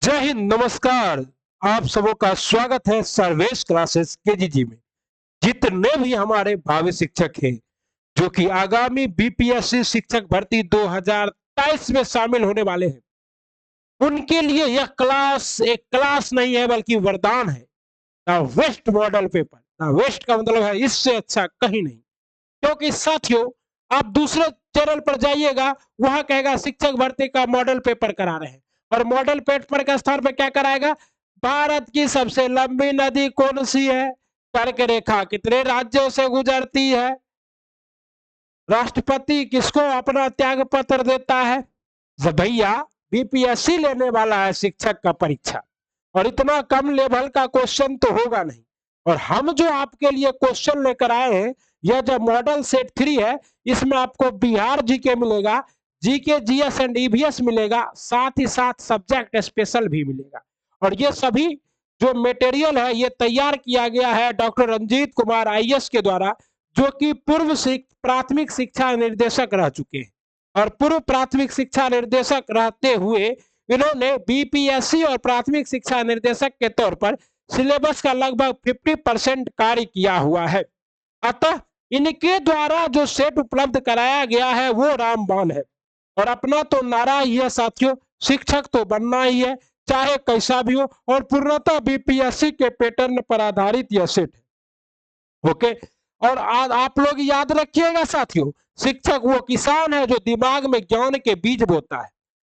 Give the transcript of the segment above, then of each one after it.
जय हिंद, नमस्कार। आप सबों का स्वागत है सर्वेश क्लासेस केजीजी में। जितने भी हमारे भावी शिक्षक हैं जो कि आगामी बीपीएससी शिक्षक भर्ती 2023 में शामिल होने वाले हैं, उनके लिए यह क्लास एक क्लास नहीं है बल्कि वरदान है। The west model paper, the west का मतलब है इससे अच्छा कहीं नहीं। क्योंकि साथियों, आप दूसरे चैनल पर जाइएगा, वहां कहेगा शिक्षक भर्ती का मॉडल पेपर करा रहे हैं, और मॉडल पेपर के स्थान पर क्या कराएगा? भारत की सबसे लंबी नदी कौन सी है, कर्क रेखा कितने राज्यों से गुजरती है, राष्ट्रपति किसको अपना त्याग पत्र देता है। भैया, बीपीएससी लेने वाला है शिक्षक का परीक्षा, और इतना कम लेवल का क्वेश्चन तो होगा नहीं। और हम जो आपके लिए क्वेश्चन लेकर आए हैं, यह जो मॉडल सेट 3 है, इसमें आपको बिहार जीके मिलेगा, जीके जीएस एंड ईवीएस मिलेगा, साथ ही साथ सब्जेक्ट स्पेशल भी मिलेगा। और ये सभी जो मटेरियल है ये तैयार किया गया है डॉक्टर रंजीत कुमार आईएएस के द्वारा, जो कि पूर्व प्राथमिक शिक्षा निर्देशक रह चुके हैं। और पूर्व प्राथमिक शिक्षा निर्देशक रहते हुए इन्होंने बीपीएससी और प्राथमिक शिक्षा निर्देशक के तौर पर सिलेबस का लगभग 50% कार्य किया हुआ है। अतः इनके द्वारा जो सेट उपलब्ध कराया गया है वो रामबाण है। और अपना तो नारा ही है साथियों, शिक्षक तो बनना ही है, चाहे कैसा भी हो। और पूर्णतः बीपीएससी के पैटर्न पर आधारित यह सेट है। ओके। और आप लोग याद रखिएगा साथियों, शिक्षक वो किसान है जो दिमाग में ज्ञान के बीज बोता है।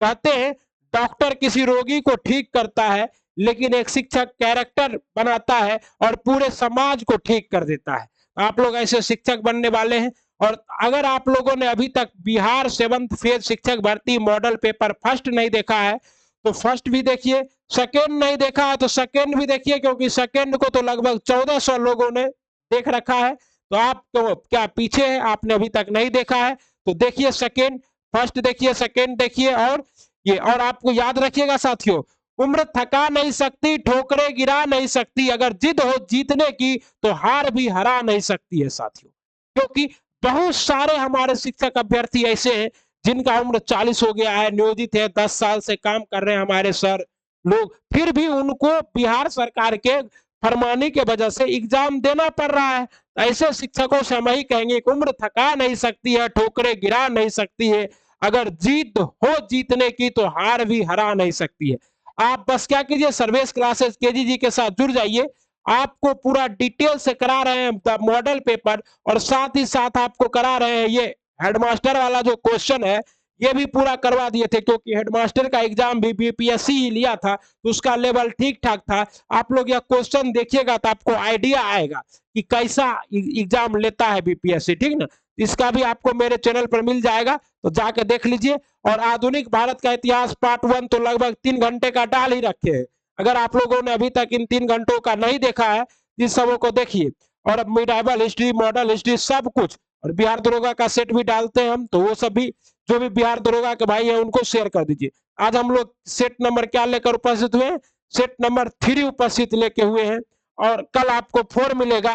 कहते हैं डॉक्टर किसी रोगी को ठीक करता है, लेकिन एक शिक्षक कैरेक्टर बनाता है और पूरे समाज को ठीक कर देता है। आप लोग ऐसे शिक्षक बनने वाले हैं। और अगर आप लोगों ने अभी तक बिहार 7th फेज शिक्षक भर्ती मॉडल पेपर फर्स्ट नहीं देखा है तो फर्स्ट भी देखिए, सेकेंड नहीं देखा है तो सेकेंड भी देखिए, क्योंकि सेकेंड को तो लगभग 1400 लोगों ने देख रखा है। तो आप तो क्या पीछे है, आपने अभी तक नहीं देखा है तो देखिए सेकेंड, फर्स्ट देखिए, सेकेंड देखिए। और आपको याद रखिएगा साथियों, उम्र थका नहीं सकती, ठोकरे गिरा नहीं सकती, अगर जिद हो जीतने की तो हार भी हरा नहीं सकती है साथियों। क्योंकि बहुत सारे हमारे शिक्षक अभ्यर्थी ऐसे हैं जिनका उम्र 40 हो गया है, नियोजित है, 10 साल से काम कर रहे हैं हमारे सर लोग, फिर भी उनको बिहार सरकार के फरमानी के वजह से एग्जाम देना पड़ रहा है। ऐसे शिक्षकों से हम ही कहेंगे कि उम्र थका नहीं सकती है, ठोकरे गिरा नहीं सकती है, अगर जीत हो जीतने की तो हार भी हरा नहीं सकती है। आप बस क्या कीजिए, सर्वेश क्लासेस केजीजी के साथ जुड़ जाइए। आपको पूरा डिटेल से करा रहे हैं मॉडल पेपर, और साथ ही साथ आपको करा रहे हैं ये हेडमास्टर वाला जो क्वेश्चन है ये भी पूरा करवा दिए थे, क्योंकि हेडमास्टर का एग्जाम भी बीपीएससी ही लिया था तो उसका लेवल ठीक ठाक था। आप लोग यह क्वेश्चन देखिएगा तो आपको आइडिया आएगा कि कैसा एग्जाम लेता है बीपीएससी, ठीक ना। इसका भी आपको मेरे चैनल पर मिल जाएगा, तो जाके देख लीजिए। और आधुनिक भारत का इतिहास पार्ट 1 तो लगभग 3 घंटे का डाल ही रखे हैं। अगर आप लोगों ने अभी तक इन 3 घंटों का नहीं देखा है, इन सबों को देखिए। और मिडाइवल हिस्ट्री, मॉडल हिस्ट्री, सब कुछ। और बिहार दरोगा का सेट भी डालते हैं हम, तो वो सब भी जो भी बिहार दरोगा के भाई है उनको शेयर कर दीजिए। आज हम लोग सेट नंबर क्या लेकर उपस्थित हुए हैं? सेट नंबर 3 उपस्थित लेके हुए हैं, और कल आपको 4 मिलेगा।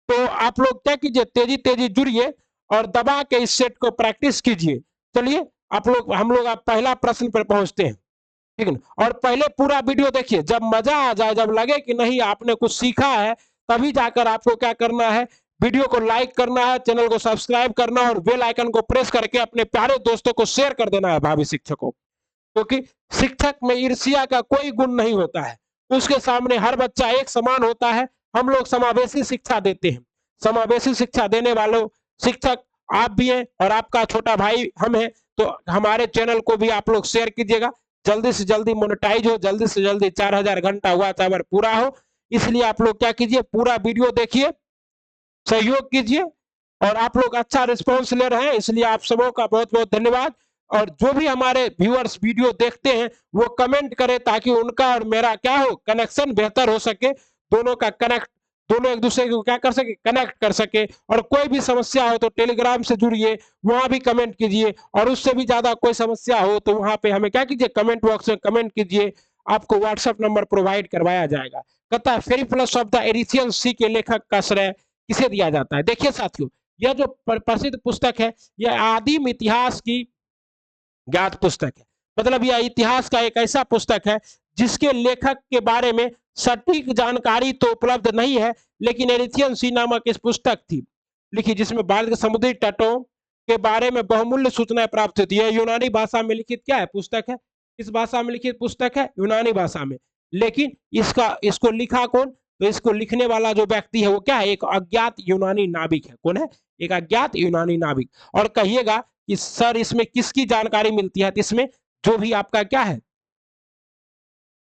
तो आप लोग क्या कीजिए, तेजी तेजी जुड़िए और दबा के इस सेट को प्रैक्टिस कीजिए। चलिए हम लोग आप पहला प्रश्न पर पहुंचते हैं, ठीक है। और पहले पूरा वीडियो देखिए, जब मजा आ जाए, जब लगे कि नहीं आपने कुछ सीखा है, तभी जाकर आपको क्या करना है, वीडियो को लाइक करना है, चैनल को सब्सक्राइब करना है, और बेल आइकन को प्रेस करके अपने प्यारे दोस्तों को शेयर कर देना है भावी शिक्षकों। क्योंकि शिक्षक में ईर्ष्या का कोई गुण नहीं होता है, उसके सामने हर बच्चा एक समान होता है। हम लोग समावेशी शिक्षा देते हैं, समावेशी शिक्षा देने वालों शिक्षक आप भी हैं और आपका छोटा भाई हम हैं। तो हमारे चैनल को भी आप लोग शेयर कीजिएगा, जल्दी से जल्दी मोनेटाइज हो, जल्दी से जल्दी 4000 घंटा वॉच आवर पूरा हो। इसलिए आप लोग क्या कीजिए, पूरा वीडियो देखिए, सहयोग कीजिए। और आप लोग अच्छा रिस्पॉन्स ले रहे हैं, इसलिए आप सबों का बहुत बहुत धन्यवाद। और जो भी हमारे व्यूअर्स वीडियो देखते हैं वो कमेंट करें, ताकि उनका और मेरा क्या हो, कनेक्शन बेहतर हो सके, दोनों का कनेक्ट, दोनों एक दूसरे को क्या कर सके, कनेक्ट कर सके। और कोई भी समस्या हो तो टेलीग्राम से जुड़िए, वहां भी कमेंट कीजिए। और उससे भी ज्यादा कोई समस्या हो तो वहां पे हमें क्या कीजिए, कमेंट बॉक्स में कमेंट कीजिए, आपको व्हाट्सएप नंबर प्रोवाइड करवाया जाएगा। कहता फेरिप्लस ऑफ द एरिथियन सी के लेखक का श्रेय किसे दिया जाता है? देखिए साथियों, यह जो प्रसिद्ध पुस्तक है यह आदिम इतिहास की ज्ञात पुस्तक है। मतलब यह इतिहास का एक ऐसा पुस्तक है जिसके लेखक के बारे में सटीक जानकारी तो उपलब्ध नहीं है, लेकिन एरिथियन सी नामक इस पुस्तक थी लिखी, जिसमें भारत के समुद्री तटों के बारे में बहुमूल्य सूचनाएं प्राप्त होती है। यूनानी भाषा में लिखित क्या है पुस्तक है, किस भाषा में लिखित पुस्तक है, यूनानी भाषा में। लेकिन इसको लिखा कौन, तो इसको लिखने वाला जो व्यक्ति है वो क्या है, एक अज्ञात यूनानी नाविक है। कौन है, एक अज्ञात यूनानी नाविक। और कहिएगा कि सर इसमें किसकी जानकारी मिलती है, तो इसमें जो भी आपका क्या है,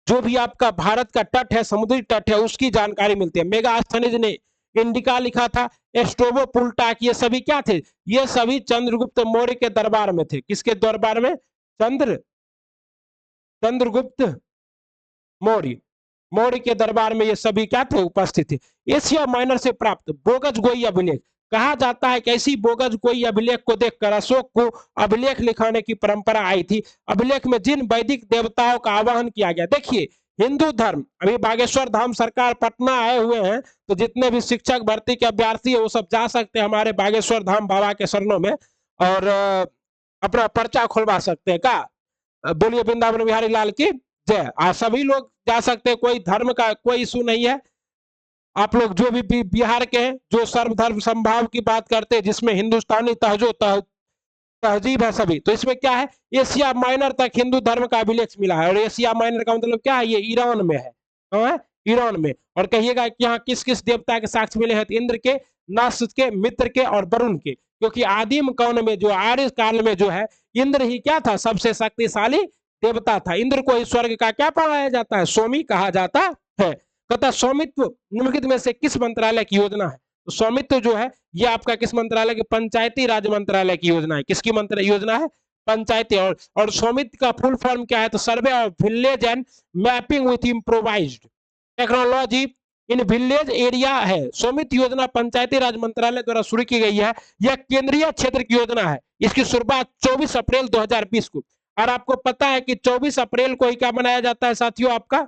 जो भी आपका भारत का तट है, समुद्री तट है, उसकी जानकारी मिलती है। मेगास्थनीज ने इंडिका लिखा था, एस्ट्रोबो पुलटाक, ये सभी क्या थे, ये सभी चंद्रगुप्त मौर्य के दरबार में थे। किसके दरबार में, चंद्रगुप्त मौर्य के दरबार में ये सभी क्या थे, उपस्थित थे। एशिया माइनर से प्राप्त बोगस गोई अभिलेख, कहा जाता है कि ऐसी बोगस गोई अभिलेख को देखकर अशोक को अभिलेख लिखाने की परंपरा आई थी। अभिलेख में जिन वैदिक देवताओं का आवाहन किया गया, देखिए हिंदू धर्म, अभी बागेश्वर धाम सरकार पटना आए हुए हैं, तो जितने भी शिक्षक भर्ती के अभ्यर्थी है वो सब जा सकते हैं हमारे बागेश्वर धाम बाबा के शरणों में और अपना पर्चा खुलवा सकते हैं। का बोलिए वृंदावन बिहारी लाल की जय। सभी लोग जा सकते हैं, कोई धर्म का कोई इशू नहीं है। आप लोग जो भी बिहार के हैं, जो सर्वधर्म संभाव की बात करते हैं, जिसमें हिंदुस्तानी तहजीब है सभी, तो इसमें क्या है, एशिया माइनर तक हिंदू धर्म का अभिलेख मिला है। और एशिया माइनर का मतलब क्या है, ये ईरान में है, कहाँ है, ईरान में। और कहिएगा कि यहाँ किस किस देवता के साक्ष्य मिले हैं, तो इंद्र के, नस्त के, मित्र के और वरुण के। क्योंकि आदिम काल में जो, आर्य काल में जो है, इंद्र ही क्या था, सबसे शक्तिशाली देवता था। इंद्र को स्वर्ग का क्या पढ़ाया जाता है, स्वामी कहा जाता है। कहता स्वामित्व निम्नलिखित में से किस मंत्रालय की योजना है, तो स्वामित्व जो है ये आपका किस मंत्रालय की, पंचायती राज मंत्रालय की योजना है। किसकी योजना है, पंचायती। और स्वामित्व का फुल फॉर्म क्या है, तो survey of village and mapping with improvised technology in village area है। स्वामित्व योजना पंचायती राज मंत्रालय द्वारा शुरू की गई है। यह केंद्रीय क्षेत्र की योजना है। इसकी शुरुआत 24 अप्रैल 2020 को, और आपको पता है कि 24 अप्रैल को ही क्या मनाया जाता है साथियों, आपका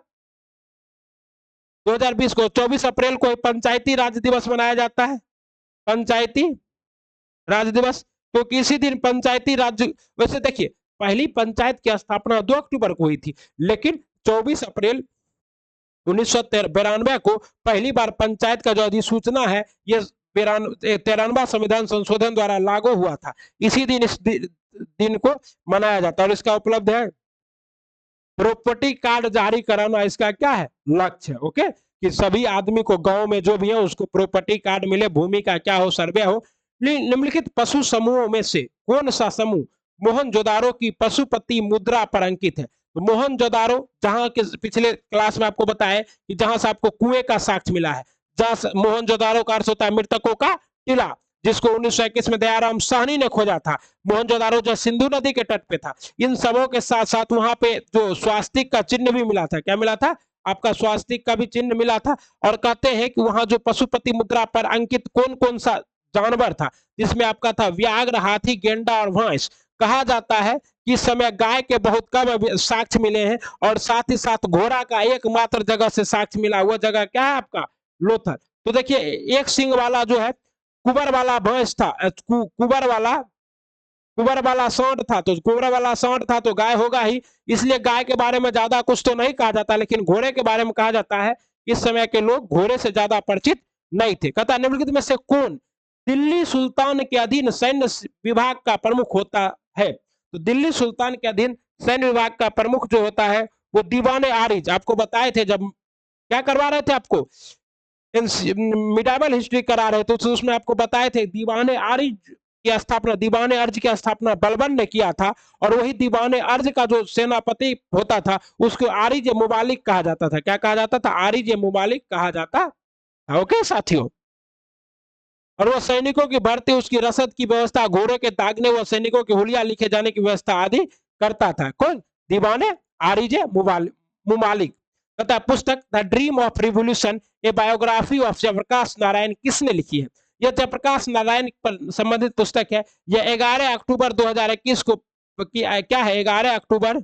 2020 को 24 अप्रैल को पंचायती राज दिवस मनाया जाता है, पंचायती राज दिवस। क्योंकि इसी दिन पंचायती राज, वैसे देखिए पहली पंचायत की स्थापना 2 अक्टूबर को हुई थी, लेकिन 24 अप्रैल 1992 को पहली बार पंचायत का जो अधिसूचना है, ये 93वां संविधान संशोधन द्वारा लागू हुआ था। इसी दिन इस दिन को मनाया जाता है। और इसका उपलब्ध है प्रॉपर्टी कार्ड जारी कराना, इसका क्या है, लक्ष्य है। ओके, कि सभी आदमी को गांव में जो भी है उसको प्रॉपर्टी कार्ड मिले, भूमि का क्या हो, सर्वे हो। निम्नलिखित पशु समूहों में से कौन सा समूह मोहनजोदारो की पशुपति मुद्रा पर अंकित है। तो मोहनजोदारो, जहां के पिछले क्लास में आपको बताया कि जहां से आपको कुएं का साक्ष्य मिला है, जहां मोहनजोदारो का अर्थ होता है मृतकों का टिला, जिसको 1921 में दयाराम साहनी ने खोजा था। मोहनजोदारो जो सिंधु नदी के तट पे था। इन सबों के साथ साथ वहां पे जो स्वास्तिक का चिन्ह भी मिला था, क्या मिला था, आपका स्वास्तिक का भी चिन्ह मिला था। और कहते हैं कि वहां जो पशुपति मुद्रा पर अंकित कौन कौन सा जानवर था, जिसमें आपका था व्याघ्र, हाथी, गेंडा और भैंस। कहा जाता है कि इस समय गाय के बहुत कम साक्ष्य मिले हैं, और साथ ही साथ घोड़ा का एकमात्र जगह से साक्ष्य मिला, वो जगह क्या है आपका, लोथल। तो देखिए एक सिंह वाला जो है कुबर वाला भैंस था, कुबर वाला सांड था, तो कुबर वाला सांड था तो गाय होगा ही, इसलिए गाय के बारे में ज्यादा कुछ तो नहीं कहा जाता। लेकिन घोड़े के बारे में कहा जाता है, इस समय के लोग घोड़े से ज्यादा परिचित नहीं थे। कहता निम्नलिखित में से कौन दिल्ली सुल्तान के अधीन सैन्य विभाग का प्रमुख होता है। तो दिल्ली सुल्तान के अधीन सैन्य विभाग का प्रमुख जो होता है वो दीवाने आरिज, आपको बताए थे जब क्या करवा रहे थे, आपको मिडाइवल हिस्ट्री करा रहे थे, तो उसमें आपको बताए थे दीवाने आरिज की स्थापना, दीवाने अर्ज की स्थापना बलबन ने किया था। और वही दीवाने अर्ज का जो सेनापति होता था उसको आरिज मुबालिक कहा जाता था। क्या कहा जाता था, आरिज मुबालिक कहा जाता था। ओके साथियों, और वह सैनिकों की भर्ती, उसकी रसद की व्यवस्था, घोड़े के दागने, व सैनिकों के हुलिया लिखे जाने की व्यवस्था आदि करता था। कौन, दीवाने आरिज मुबालिक। तथा पुस्तक the dream of revolution a biography of Jayaprakash Narayan किसने लिखी है। यह जयप्रकाश नारायण पर संबंधित पुस्तक है। यह 11 अक्टूबर 2021 को क्या है, 11 अक्टूबर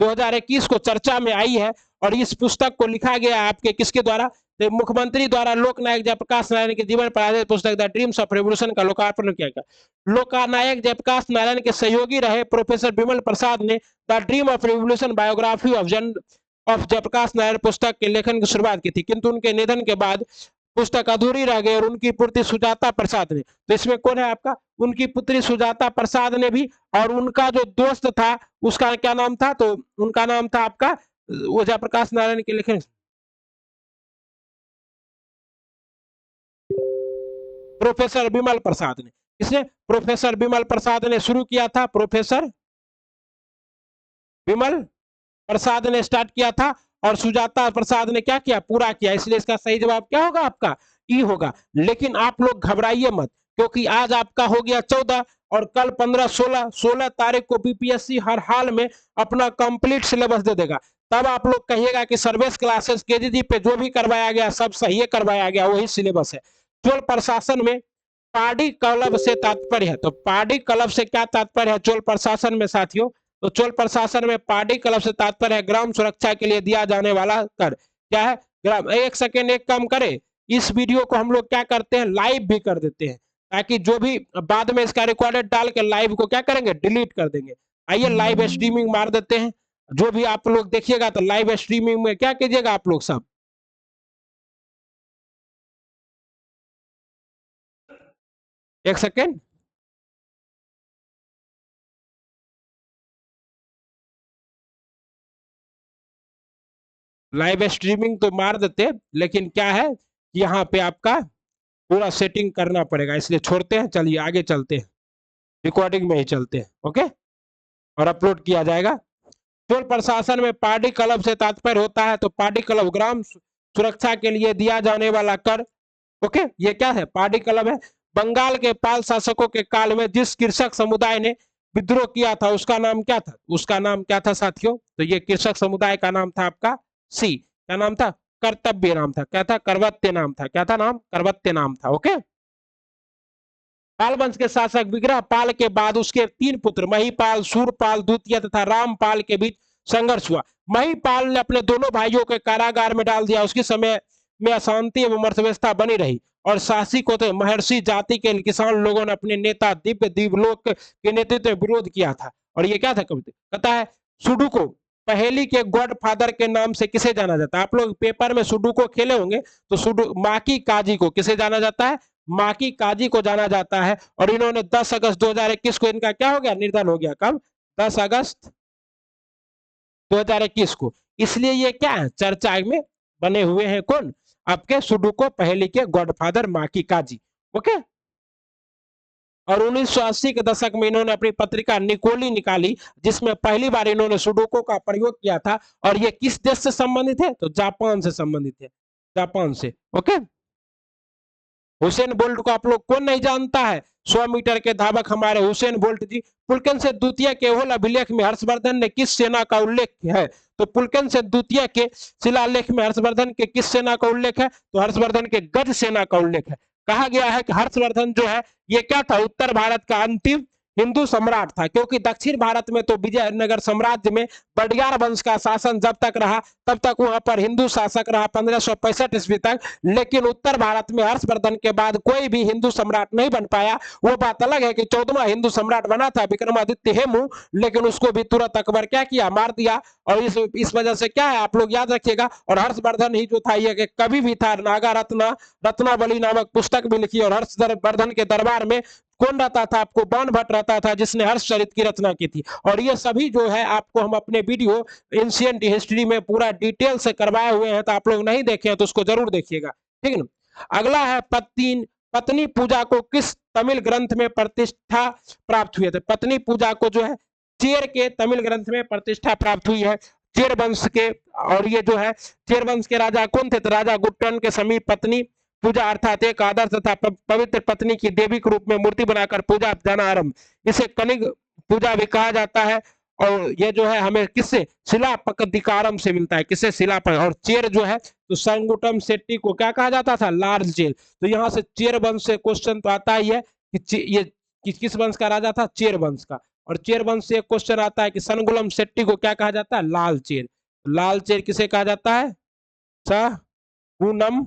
2021 को चर्चा में आई है। और इस पुस्तक को लिखा गया आपके किसके द्वारा, तो मुख्यमंत्री द्वारा लोकनायक जयप्रकाश नारायण के जीवन पर आधारित पुस्तक द ड्रीम्स ऑफ रेवोल्यूशन का लोकार्पण किया गया। लोकनायक जयप्रकाश नारायण के सहयोगी रहे प्रोफेसर विमल प्रसाद ने the dream of revolution biography of Jayaprakash Narayan पुस्तक के लेखन की शुरुआत की थी, किंतु उनके निधन के बाद पुस्तक अधूरी रह गई और उनकी पुत्री सुजाता प्रसाद ने, तो इसमें कौन है आपका, उनकी पुत्री सुजाता प्रसाद ने भी, और उनका जो दोस्त था उसका क्या नाम था, तो उनका नाम था आपका वो जयप्रकाश नारायण के लेखन प्रोफेसर विमल प्रसाद ने, इसने प्रोफेसर विमल प्रसाद ने शुरू किया था, प्रोफेसर विमल प्रसाद ने स्टार्ट किया था और सुजाता प्रसाद ने क्या किया, पूरा किया। इसलिए इसका सही जवाब क्या होगा आपका, ई होगा। लेकिन आप लोग घबराइए मत, क्योंकि आज आपका हो गया 14 और कल 15, 16 तारीख को बीपीएससी हर हाल में अपना कंप्लीट सिलेबस दे देगा। तब आप लोग कहिएगा कि सर्विस क्लासेस केजीजी पे जो भी करवाया गया सब सही करवाया गया, वही सिलेबस है। चोल प्रशासन में पार्टी क्लब से तात्पर्य है, तो पार्टी क्लब से क्या तात्पर्य है चोल प्रशासन में साथियों, तो चोल प्रशासन में पार्टी क्लब से तात्पर्य है ग्राम सुरक्षा के लिए दिया जाने वाला कर। क्या है ग्राम, एक सेकेंड एक काम करे, इस वीडियो को हम लोग क्या करते हैं लाइव भी कर देते हैं, ताकि जो भी बाद में इसका रिकॉर्डेड डाल के लाइव को क्या करेंगे डिलीट कर देंगे। आइए लाइव स्ट्रीमिंग मार देते हैं, जो भी आप लोग देखिएगा तो लाइव स्ट्रीमिंग में क्या कीजिएगा आप लोग सब, एक सेकेंड, लाइव स्ट्रीमिंग तो मार देते, लेकिन क्या है यहाँ पे आपका पूरा सेटिंग करना पड़ेगा, इसलिए छोड़ते हैं। चलिए आगे चलते हैं, रिकॉर्डिंग में ही चलते हैं, ओके, और अपलोड किया जाएगा। चोल प्रशासन में पार्टी क्लब से तात्पर्य होता है, तो पार्टी क्लब ग्राम सुरक्षा के लिए दिया जाने वाला कर, ओके, ये क्या है पार्टी क्लब है। बंगाल के पाल शासकों के काल में जिस कृषक समुदाय ने विद्रोह किया था उसका नाम क्या था, उसका नाम क्या था साथियों, तो ये कृषक समुदाय का नाम था आपका सी, क्या नाम था, कर्तव्य नाम था, क्या था, करवत्य नाम था, क्या था नाम, करवत्य नाम था, ओके। पाल वंश के शासक विग्रह पाल के बाद उसके 3 पुत्र महिपाल, सूरपाल द्वितीय तथा रामपाल के बीच संघर्ष हुआ। महिपाल ने अपने दोनों भाइयों के कारागार में डाल दिया, उसके समय में अशांति एवं अर्थव्यवस्था बनी रही और शासी को तो महर्षि जाति के किसान लोगों ने अपने नेता दिव्य दिवलोक के नेतृत्व में विरोध किया था। और ये क्या था कविता, कहता है सुडोकू पहेली के गॉड फादर के नाम से किसे जाना जाता है, आप लोग पेपर में सुडोकू खेले होंगे, तो सुडो माकी काजी को किसे जाना जाता है, माकी काजी को जाना जाता है। और इन्होंने 10 अगस्त 2021 को इनका क्या हो गया, निधन हो गया, कब, 10 अगस्त 2021 को। इसलिए ये क्या है चर्चा में बने हुए हैं, कौन, आपके सुडोकू पहेली के गॉडफादर माकी काजी, ओके। और 1980 के दशक में इन्होंने अपनी पत्रिका निकोली निकाली, जिसमें पहली बार इन्होंने सुडोकू का प्रयोग किया था। और ये किस देश से संबंधित है, तो जापान से संबंधित है, जापान से, ओके। हुसैन बोल्ट को आप लोग कौन नहीं जानता है, 100 मीटर के धावक हमारे हुसैन बोल्ट जी। पुलकेन से द्वितीय के होल अभिलेख में हर्षवर्धन ने किस सेना का उल्लेख है, तो पुलकेन से द्वितीय के शिलालेख में हर्षवर्धन के किस सेना का उल्लेख है, तो हर्षवर्धन के गज सेना का उल्लेख है। कहा गया है कि हर्षवर्धन जो है ये क्या था, उत्तर भारत का अंतिम हिंदू सम्राट था, क्योंकि दक्षिण भारत में तो विजयनगर साम्राज्य में बडियार वंश का शासन जब तक रहा तब तक वहां पर हिंदू शासक रहा 1565 ईस्वी तक। लेकिन उत्तर भारत में हर्षवर्धन के बाद कोई भी हिंदू सम्राट नहीं बन पाया। वो बात अलग है कि 14वां हिंदू सम्राट बना था विक्रमादित्य हेमू, लेकिन उसको भी तुरंत अकबर क्या किया, मार दिया। और इस वजह से क्या है आप लोग याद रखिएगा। और हर्षवर्धन ही जो था ये कवि भी था, नागा रत्नावली नामक पुस्तक भी लिखी। और हर्षवर्धन के दरबार में कौन रहता था, आपको बाण भट्ट रहता था, जिसने हर्षचरित की रचना की थी। और ये सभी जो है आपको हम अपने वीडियो एंशिएंट हिस्ट्री में पूरा डिटेल से करवाए हुए हैं, तो आप लोग नहीं देखे हैं तो उसको जरूर देखिएगा, ठीक है ना। अगला है पत्नी पूजा को किस तमिल ग्रंथ में प्रतिष्ठा प्राप्त हुई है, तो पत्नी पूजा को जो है चेर के तमिल ग्रंथ में प्रतिष्ठा प्राप्त हुई है, चेर वंश के। और ये जो है चेर वंश के राजा कौन थे, तो राजा गुट्टन के समीप पत्नी पूजा अर्थात एक आदर्श तथा पवित्र पत्नी की देवी के रूप में मूर्ति बनाकर पूजा जाना आरंभ, इसे कनिग पूजा भी कहा जाता है। और ये जो है हमें किससे, शिलापकदिकारम से मिलता है, किससे, शिलापक। और चेर जो है तो संगुटम शेट्टी को क्या कहा जाता था, लार्ज चेर। तो यहाँ से चेर वंश से क्वेश्चन तो आता ही है कि ये किस वंश का राजा था, चेर वंश का। और चेर वंश से एक क्वेश्चन आता है कि सनगुलम शेट्टी को क्या कहा जाता है, लाल चेर। लाल चेर किसे कहा जाता है, पूनम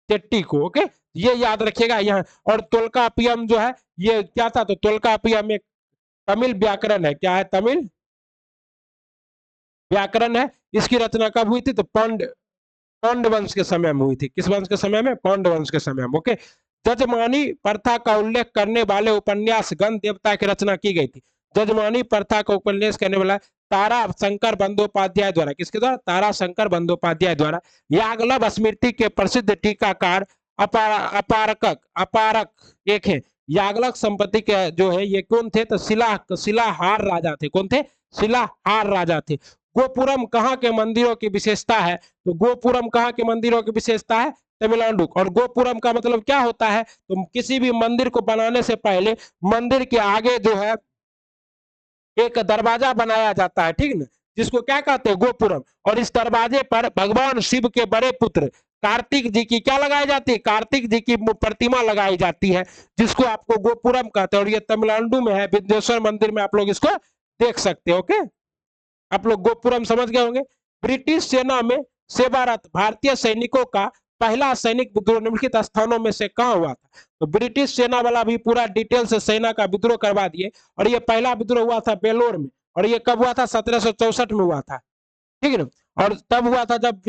चेट्टी को। ओके, ये याद रखिएगा यहाँ। और तोल्कापियम जो है ये क्या था, तो तोल्कापियम एक तमिल व्याकरण है। क्या है? तमिल व्याकरण है। इसकी रचना कब हुई थी? तो पांड्य वंश के समय में हुई थी। किस वंश के समय में? पांड्य वंश के समय में। ओके, जजमानी प्रथा का उल्लेख करने वाले उपन्यास गण देवता की रचना की गई थी। जजमानी प्रथा का उपन्यास करने वाला तारा शंकर बंदोपाध्याय द्वारा। किसके द्वारा? तारा शंकर बंदोपाध्याय द्वारा। याग्लव स्मृति के प्रसिद्ध टीकाकार अपारक एक है। याग्लव संपत्ति के जो है ये कौन थे? तो शिलाहार राजा थे। कौन थे? शिलाहार राजा थे। गोपुरम कहाँ के मंदिरों की विशेषता है? तो गोपुरम कहाँ के मंदिरों की विशेषता है? तमिलनाडु। और गोपुरम का मतलब क्या होता है? तो किसी भी मंदिर को बनाने से पहले मंदिर के आगे जो है एक दरवाजा बनाया जाता है, ठीक ना, जिसको क्या कहते हैं? गोपुरम। और इस दरवाजे पर भगवान शिव के बड़े पुत्र कार्तिक जी की क्या लगाई जाती है? कार्तिक जी की प्रतिमा लगाई जाती है, जिसको आपको गोपुरम कहते हैं। और ये तमिलनाडु में है, विंध्येश्वर मंदिर में आप लोग इसको देख सकते हो। ओके, आप लोग गोपुरम समझ गए होंगे। ब्रिटिश सेना में सेवारत भारतीय सैनिकों का पहला सैनिक विद्रोह निम्नलिखित स्थानों में से कहां हुआ था? तो ब्रिटिश सेना वाला भी पूरा डिटेल से सेना का विद्रोह करवा दिए। और ये पहला विद्रोह हुआ था बेलोर में। और ये कब हुआ था? 1764 में हुआ था, ठीक है ना। और तब हुआ था जब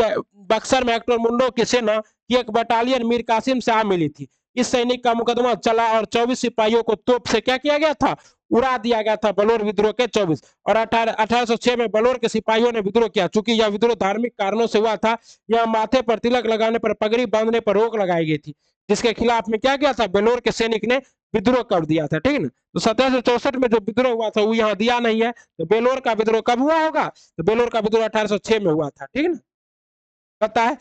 बक्सर में हेक्टर मुंडो की सेना की एक बटालियन मीर कासिम से आ मिली थी। इस सैनिक का मुकदमा चला और 24 सिपाहियों को तोप से क्या किया गया था? उड़ा दिया गया था। बलोर विद्रोह के 24 और 1806 में बलोर के सिपाहियों ने विद्रोह किया। चूंकि यह विद्रोह धार्मिक कारणों से हुआ था, यह माथे पर तिलक लगाने पर, पगड़ी बांधने पर रोक लगाई गई थी, जिसके खिलाफ में क्या किया था? बेलोर के सैनिक ने विद्रोह कर दिया था, ठीक है ना। तो 1764 में जो विद्रोह हुआ था वो यहाँ दिया नहीं है। तो बेलोर का विद्रोह कब हुआ होगा? तो बेलोर का विद्रोह 1806 में हुआ था, ठीक है ना। पता है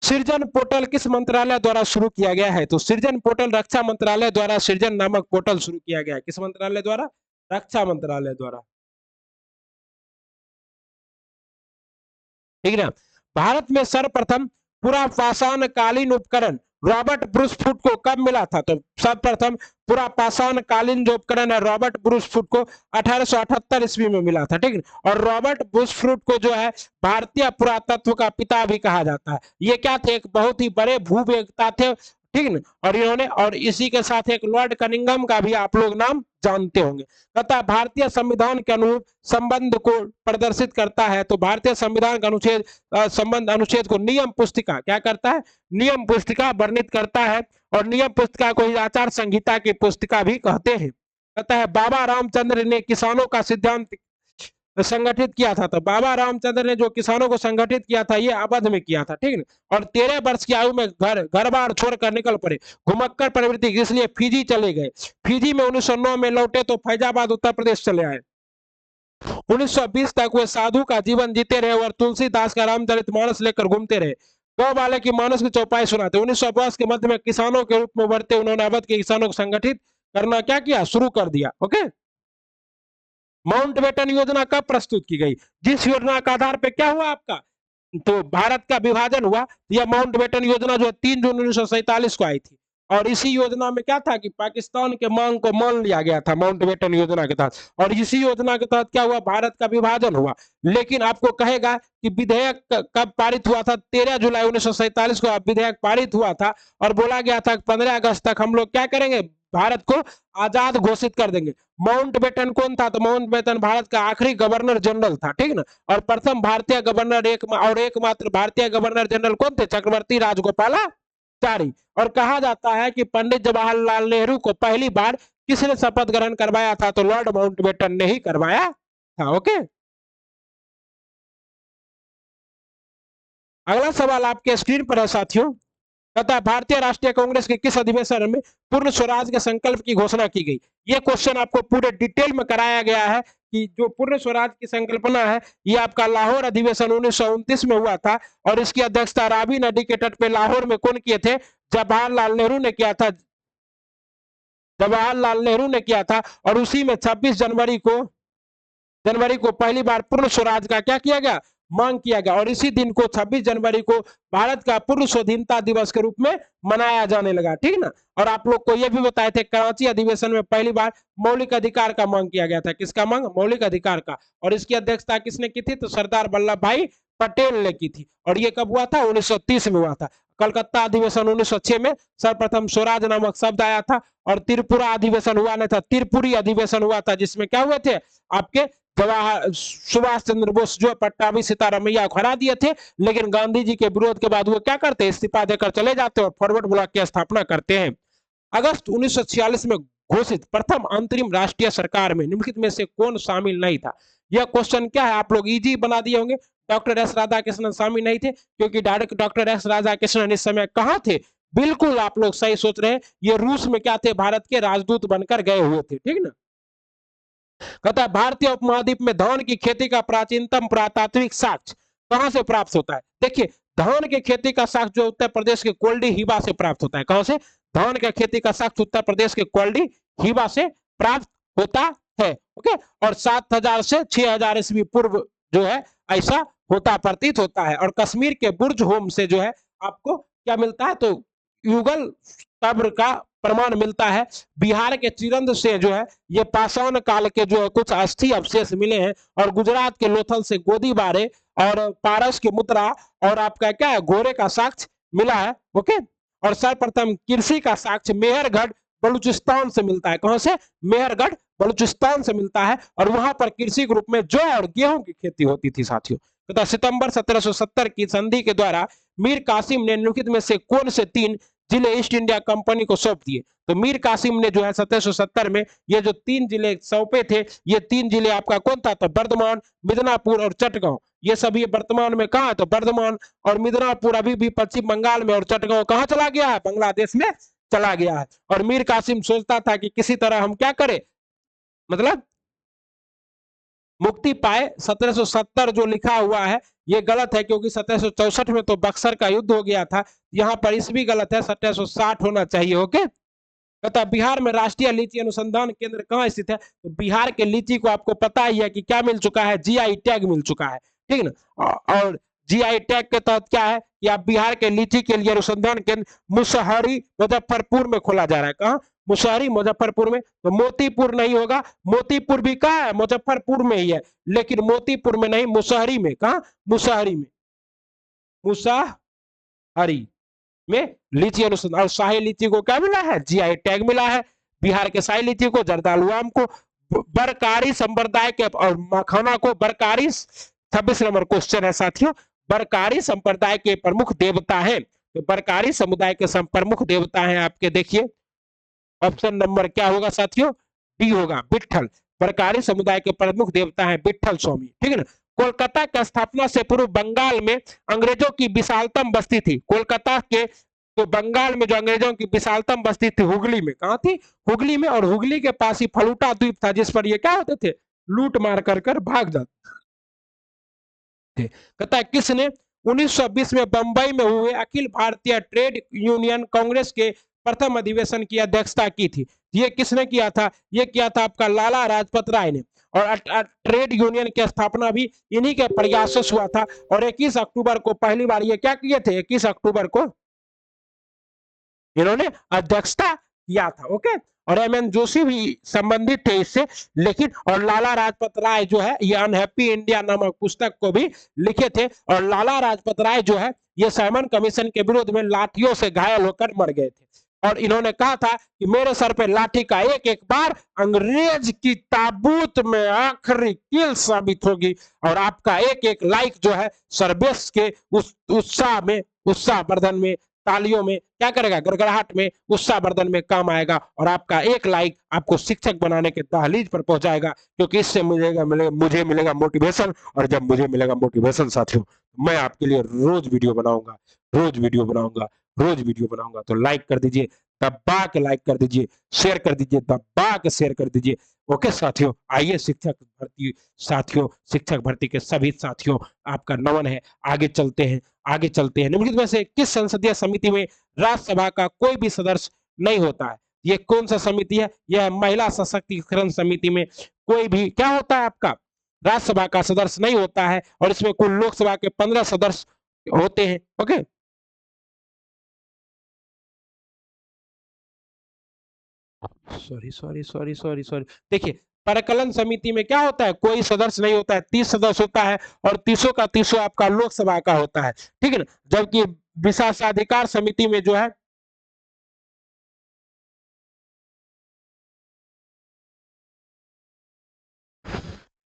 सृजन पोर्टल किस मंत्रालय द्वारा शुरू किया गया है? तो सृजन पोर्टल रक्षा मंत्रालय द्वारा सृजन नामक पोर्टल शुरू किया गया है। किस मंत्रालय द्वारा? रक्षा मंत्रालय द्वारा, ठीक है ना। भारत में सर्वप्रथम पूरा पाषाण कालीन उपकरण रॉबर्ट ब्रूस फुट को कब मिला था? तो सर्वप्रथम पूरा पाषाण कालीन जो उपकरण है रॉबर्ट ब्रूस फुट को 1878 ईस्वी में मिला था, ठीक है। और रॉबर्ट ब्रूस फुट को जो है भारतीय पुरातत्व का पिता भी कहा जाता है। ये क्या थे? एक बहुत ही बड़े भूवेत्ता थे, ठीक है ना। और इन्होंने, और इसी के साथ एक लॉर्ड कनिंगम का भी आप लोग नाम जानते होंगे। तथा भारतीय संविधान के अनुरूप संबंध को प्रदर्शित करता है। तो भारतीय संविधान का अनुच्छेद संबंध अनुच्छेद को नियम पुस्तिका क्या करता है? नियम पुस्तिका वर्णित करता है। और नियम पुस्तिका को आचार संहिता की पुस्तिका भी कहते हैं। कहता है बाबा रामचंद्र ने किसानों का सिद्धांत संगठित किया था। तो बाबा रामचंद्र ने जो किसानों को संगठित किया था ये अवध में किया था, ठीक है। और 13 वर्ष की आयु में घर बार छोड़कर निकल पड़े। घुमक्कर प्रवृत्ति, इसलिए फिजी चले गए। फिजी में 1909 में लौटे तो फैजाबाद उत्तर प्रदेश चले आए। 1920 तक वे साधु का जीवन जीते रहे और तुलसीदास का रामचरितमानस लेकर घूमते रहे। गौ वाले की मानस की चौपाई सुनाते। 1950 के मध्य में किसानों के रूप में बढ़ते उन्होंने अवध के किसानों को संगठित करना क्या किया? शुरू कर दिया। ओके, माउंटबेटन योजना कब प्रस्तुत की गई? जिस योजना का आधार पे क्या हुआ आपका? तो भारत का विभाजन हुआ। यह माउंटबेटन योजना जो है 3 जून 1947 को आई थी। और इसी योजना में क्या था कि पाकिस्तान के मांग को मान लिया गया था माउंटबेटन योजना के तहत। और इसी योजना के तहत क्या हुआ? भारत का विभाजन हुआ। लेकिन आपको कहेगा कि विधेयक कब पारित हुआ था? 13 जुलाई 1947 को विधेयक पारित हुआ था। और बोला गया था कि 15 अगस्त तक हम लोग क्या करेंगे? भारत को आजाद घोषित कर देंगे। माउंटबेटन कौन था? तो माउंटबेटन भारत का आखिरी गवर्नर जनरल था, ठीक ना। और प्रथम भारतीय गवर्नर और एकमात्र भारतीय गवर्नर जनरल कौन थे? चक्रवर्ती राजगोपालाचारी। और कहा जाता है कि पंडित जवाहरलाल नेहरू को पहली बार किसने शपथ ग्रहण करवाया था? तो लॉर्ड माउंटबेटन ने ही करवाया था। ओके, अगला सवाल आपके स्क्रीन पर है साथियों। तथा भारतीय राष्ट्रीय कांग्रेस के किस अधिवेशन में पूर्ण स्वराज के संकल्प की घोषणा की गई? ये क्वेश्चन आपको पूरे डिटेल में कराया गया है कि जो पूर्ण स्वराज की संकल्पना है ये आपका लाहौर अधिवेशन 1929 में हुआ था। और इसकी अध्यक्षता रावी नदी के तट पे लाहौर में कौन किए थे? जवाहरलाल नेहरू ने किया था। जवाहरलाल नेहरू ने किया था। और उसी में 26 जनवरी को पहली बार पूर्ण स्वराज का क्या किया गया? मांग किया गया। और इसी दिन को 26 जनवरी को भारत का पूर्ण स्वाधीनता दिवस के रूप में मनाया जाने लगा, ठीक ना। और आप लोग को यह भी बताए थे कराची अधिवेशन में पहली बार मौलिक अधिकार का मांग किया गया था। किसका मांग? मौलिक अधिकार का। और इसकी अध्यक्षता किसने की थी? तो सरदार वल्लभ भाई पटेल ने की थी। और ये कब हुआ था? 1930 में हुआ था। कलकत्ता अधिवेशन 1906 में सर्वप्रथम स्वराज नामक शब्द आया था। और त्रिपुरा अधिवेशन हुआ नहीं था, त्रिपुरी अधिवेशन हुआ था, जिसमें क्या हुए थे आपके जवाहर सुभाष चंद्र बोस जो पट्टाभी सीतारामैया को हरा दिए थे। लेकिन गांधी जी के विरोध के बाद वो क्या करते, इस्तीफा देकर चले जाते और फॉरवर्ड ब्लॉक की स्थापना करते हैं। अगस्त 1946 में घोषित प्रथम अंतरिम राष्ट्रीय सरकार में निम्नलिखित में से कौन शामिल नहीं था? यह क्वेश्चन क्या है, आप लोग इजी बना दिए होंगे। डॉक्टर एस राधाकृष्णन शामिल नहीं थे, क्योंकि डॉक्टर एस राधाकृष्णन इस समय कहां थे? बिल्कुल आप लोग सही सोच रहे हैं, ये रूस में क्या थे, भारत के राजदूत बनकर गए हुए थे, ठीक ना। कहता है भारतीय उपमहाद्वीप में धान की खेती का प्राचीनतम पुरातात्विक साक्ष्य कहां से प्राप्त होता है? देखिए, धान की खेती का साक्ष्य जो उत्तर प्रदेश के कोल्डी हिबा से प्राप्त होता है। कहां से? धान की खेती का साक्ष्य उत्तर प्रदेश के कोल्डी हिबा से प्राप्त होता है। ओके, और 7000 से 6000 ईस्वी पूर्व जो है ऐसा होता प्रतीत होता है। और कश्मीर के बुर्ज होम से जो है आपको क्या मिलता है, तो युगल कब्र का प्रमाण मिलता है। बिहार के चिरंद से जो है ये पाषाण काल के जो है कुछ अस्थि अवशेष मिले हैं। और गुजरात के लोथल से गोदी बारे और पारस की मुद्रा और आपका क्या है घोड़े का साक्ष्य मिला है। ओके, और सर्वप्रथम कृषि का साक्ष्य मेहरगढ़ बलूचिस्तान से मिलता है। कहां से? मेहरगढ़ बलूचिस्तान से मिलता है। और वहां पर कृषि के रूप में जौ और गेहूं की खेती होती थी साथियों। तथा सितंबर 1770 की संधि के द्वारा मीर कासिम ने निम्नलिखित में से कौन से 3 जिले ईस्ट इंडिया कंपनी को सौंप दिए? तो मीर कासिम ने जो है 1770 में ये जो 3 जिले सौंपे थे, ये 3 जिले आपका कौन था? तो बर्धमान, मिदनापुर और चटगांव। ये सभी वर्तमान में कहा है? तो बर्धमान और मिदनापुर अभी भी पश्चिम बंगाल में, और चटगांव कहाँ चला गया है? बांग्लादेश में चला गया है। और मीर कासिम सोचता था कि किसी तरह हम क्या करें, मतलब मुक्ति पाए। 1770 जो लिखा हुआ है ये गलत है, क्योंकि 1764 में तो बक्सर का युद्ध हो गया था। यहाँ पर इसमें गलत है, 1760 होना चाहिए। ओके, तथा बिहार में राष्ट्रीय लीची अनुसंधान केंद्र कहाँ स्थित है? तो बिहार के लीची को आपको पता ही है कि क्या मिल चुका है, जीआई टैग मिल चुका है, ठीक ना। और जीआई टैग के तहत क्या है कि आप बिहार के लीची के लिए अनुसंधान केंद्र मुसहरी मुजफ्फरपुर में खोला जा रहा है। कहाँ? मुसहरी मुजफ्फरपुर में। तो मोतीपुर नहीं होगा, मोतीपुर भी कहाँ है? मुजफ्फरपुर में ही है, लेकिन मोतीपुर में नहीं, मुसहरी में। कहाँ? मुसहरी में, मुसहरी में लीची अनुसंधान। और शाही लीची को क्या मिला है? जीआई टैग मिला है। बिहार के शाही लीची को, जर्दालू आम को, बरकारी संप्रदाय के और मखाना को बरकारी। 26 नंबर क्वेश्चन है साथियों, बरकारी संप्रदाय के प्रमुख देवता है। तो बरकारी समुदाय के प्रमुख देवता है आपके, देखिए ऑप्शन नंबर क्या होगा साथियों? डी होगा, विठल। बरकारी समुदाय के प्रमुख देवता है विठल स्वामी, ठीक है ना। कोलकाता की स्थापना से पूर्व बंगाल में अंग्रेजों की विशालतम बस्ती थी। कोलकाता के तो बंगाल में जो अंग्रेजों की विशालतम बस्ती थी हुगली में। कहां थी? हुगली में। और हुगली के पास ही फलूटा द्वीप था, जिस पर ये क्या होते थे? लूट मार कर भाग जाते थे। कहता है किसने 1920 में बंबई में हुए अखिल भारतीय ट्रेड यूनियन कांग्रेस के प्रथम अधिवेशन की अध्यक्षता की थी? ये किसने किया था? ये किया था आपका लाला लाजपत राय ने। और ट्रेड यूनियन की स्थापना भी इन्हीं के प्रयासों से हुआ था। और 21 अक्टूबर को पहली बार ये क्या किए थे? 21 अक्टूबर को इन्होंने अध्यक्षता किया था। ओके, और एम एन जोशी भी संबंधित थे इससे। लेकिन और लाला लाजपत राय जो है ये अनहैप्पी इंडिया नामक पुस्तक को भी लिखे थे। और लाला लाजपत राय जो है ये साइमन कमीशन के विरोध में लाठियों से घायल होकर मर गए थे। और इन्होंने कहा था कि मेरे सर पे लाठी का एक एक बार अंग्रेज की ताबूत में आखिरी कील साबित होगी। और आपका एक एक लाइक जो है सर्वेश के उस उत्साह में, उत्साह वर्धन में, तालियों में क्या करेगा? गड़गड़ाहट में, उत्साहवर्धन में काम आएगा। और आपका एक लाइक आपको शिक्षक बनाने के दहलीज पर पहुंचाएगा, क्योंकि इससे मुझे मिलेगा मोटिवेशन। और जब मुझे मिलेगा मोटिवेशन साथियों, मैं आपके लिए रोज वीडियो बनाऊंगा, रोज वीडियो बनाऊंगा, रोज वीडियो बनाऊंगा। तो लाइक कर दीजिए, दबा के लाइक कर दीजिए, शेयर कर दीजिए, दबा के शेयर कर दीजिए। ओके साथियों, आइए शिक्षक भर्ती साथियों, शिक्षक भर्ती के सभी साथियों आपका नमन है। आगे चलते हैं, आगे चलते हैं। निम्नलिखित में से किस संसदीय समिति में राज्यसभा का कोई भी सदस्य नहीं होता है? ये कौन सा समिति है? यह महिला सशक्तिकरण समिति में कोई भी क्या होता है आपका? राज्यसभा का सदस्य नहीं होता है। और इसमें कुल लोकसभा के 15 सदस्य होते हैं। Okay, sorry sorry sorry sorry sorry, देखिए परिकलन समिति में क्या होता है, कोई सदस्य नहीं होता है, 30 सदस्य होता है और 30 का 30 आपका लोकसभा का होता है, ठीक है ना। जबकि विशेषाधिकार समिति में जो है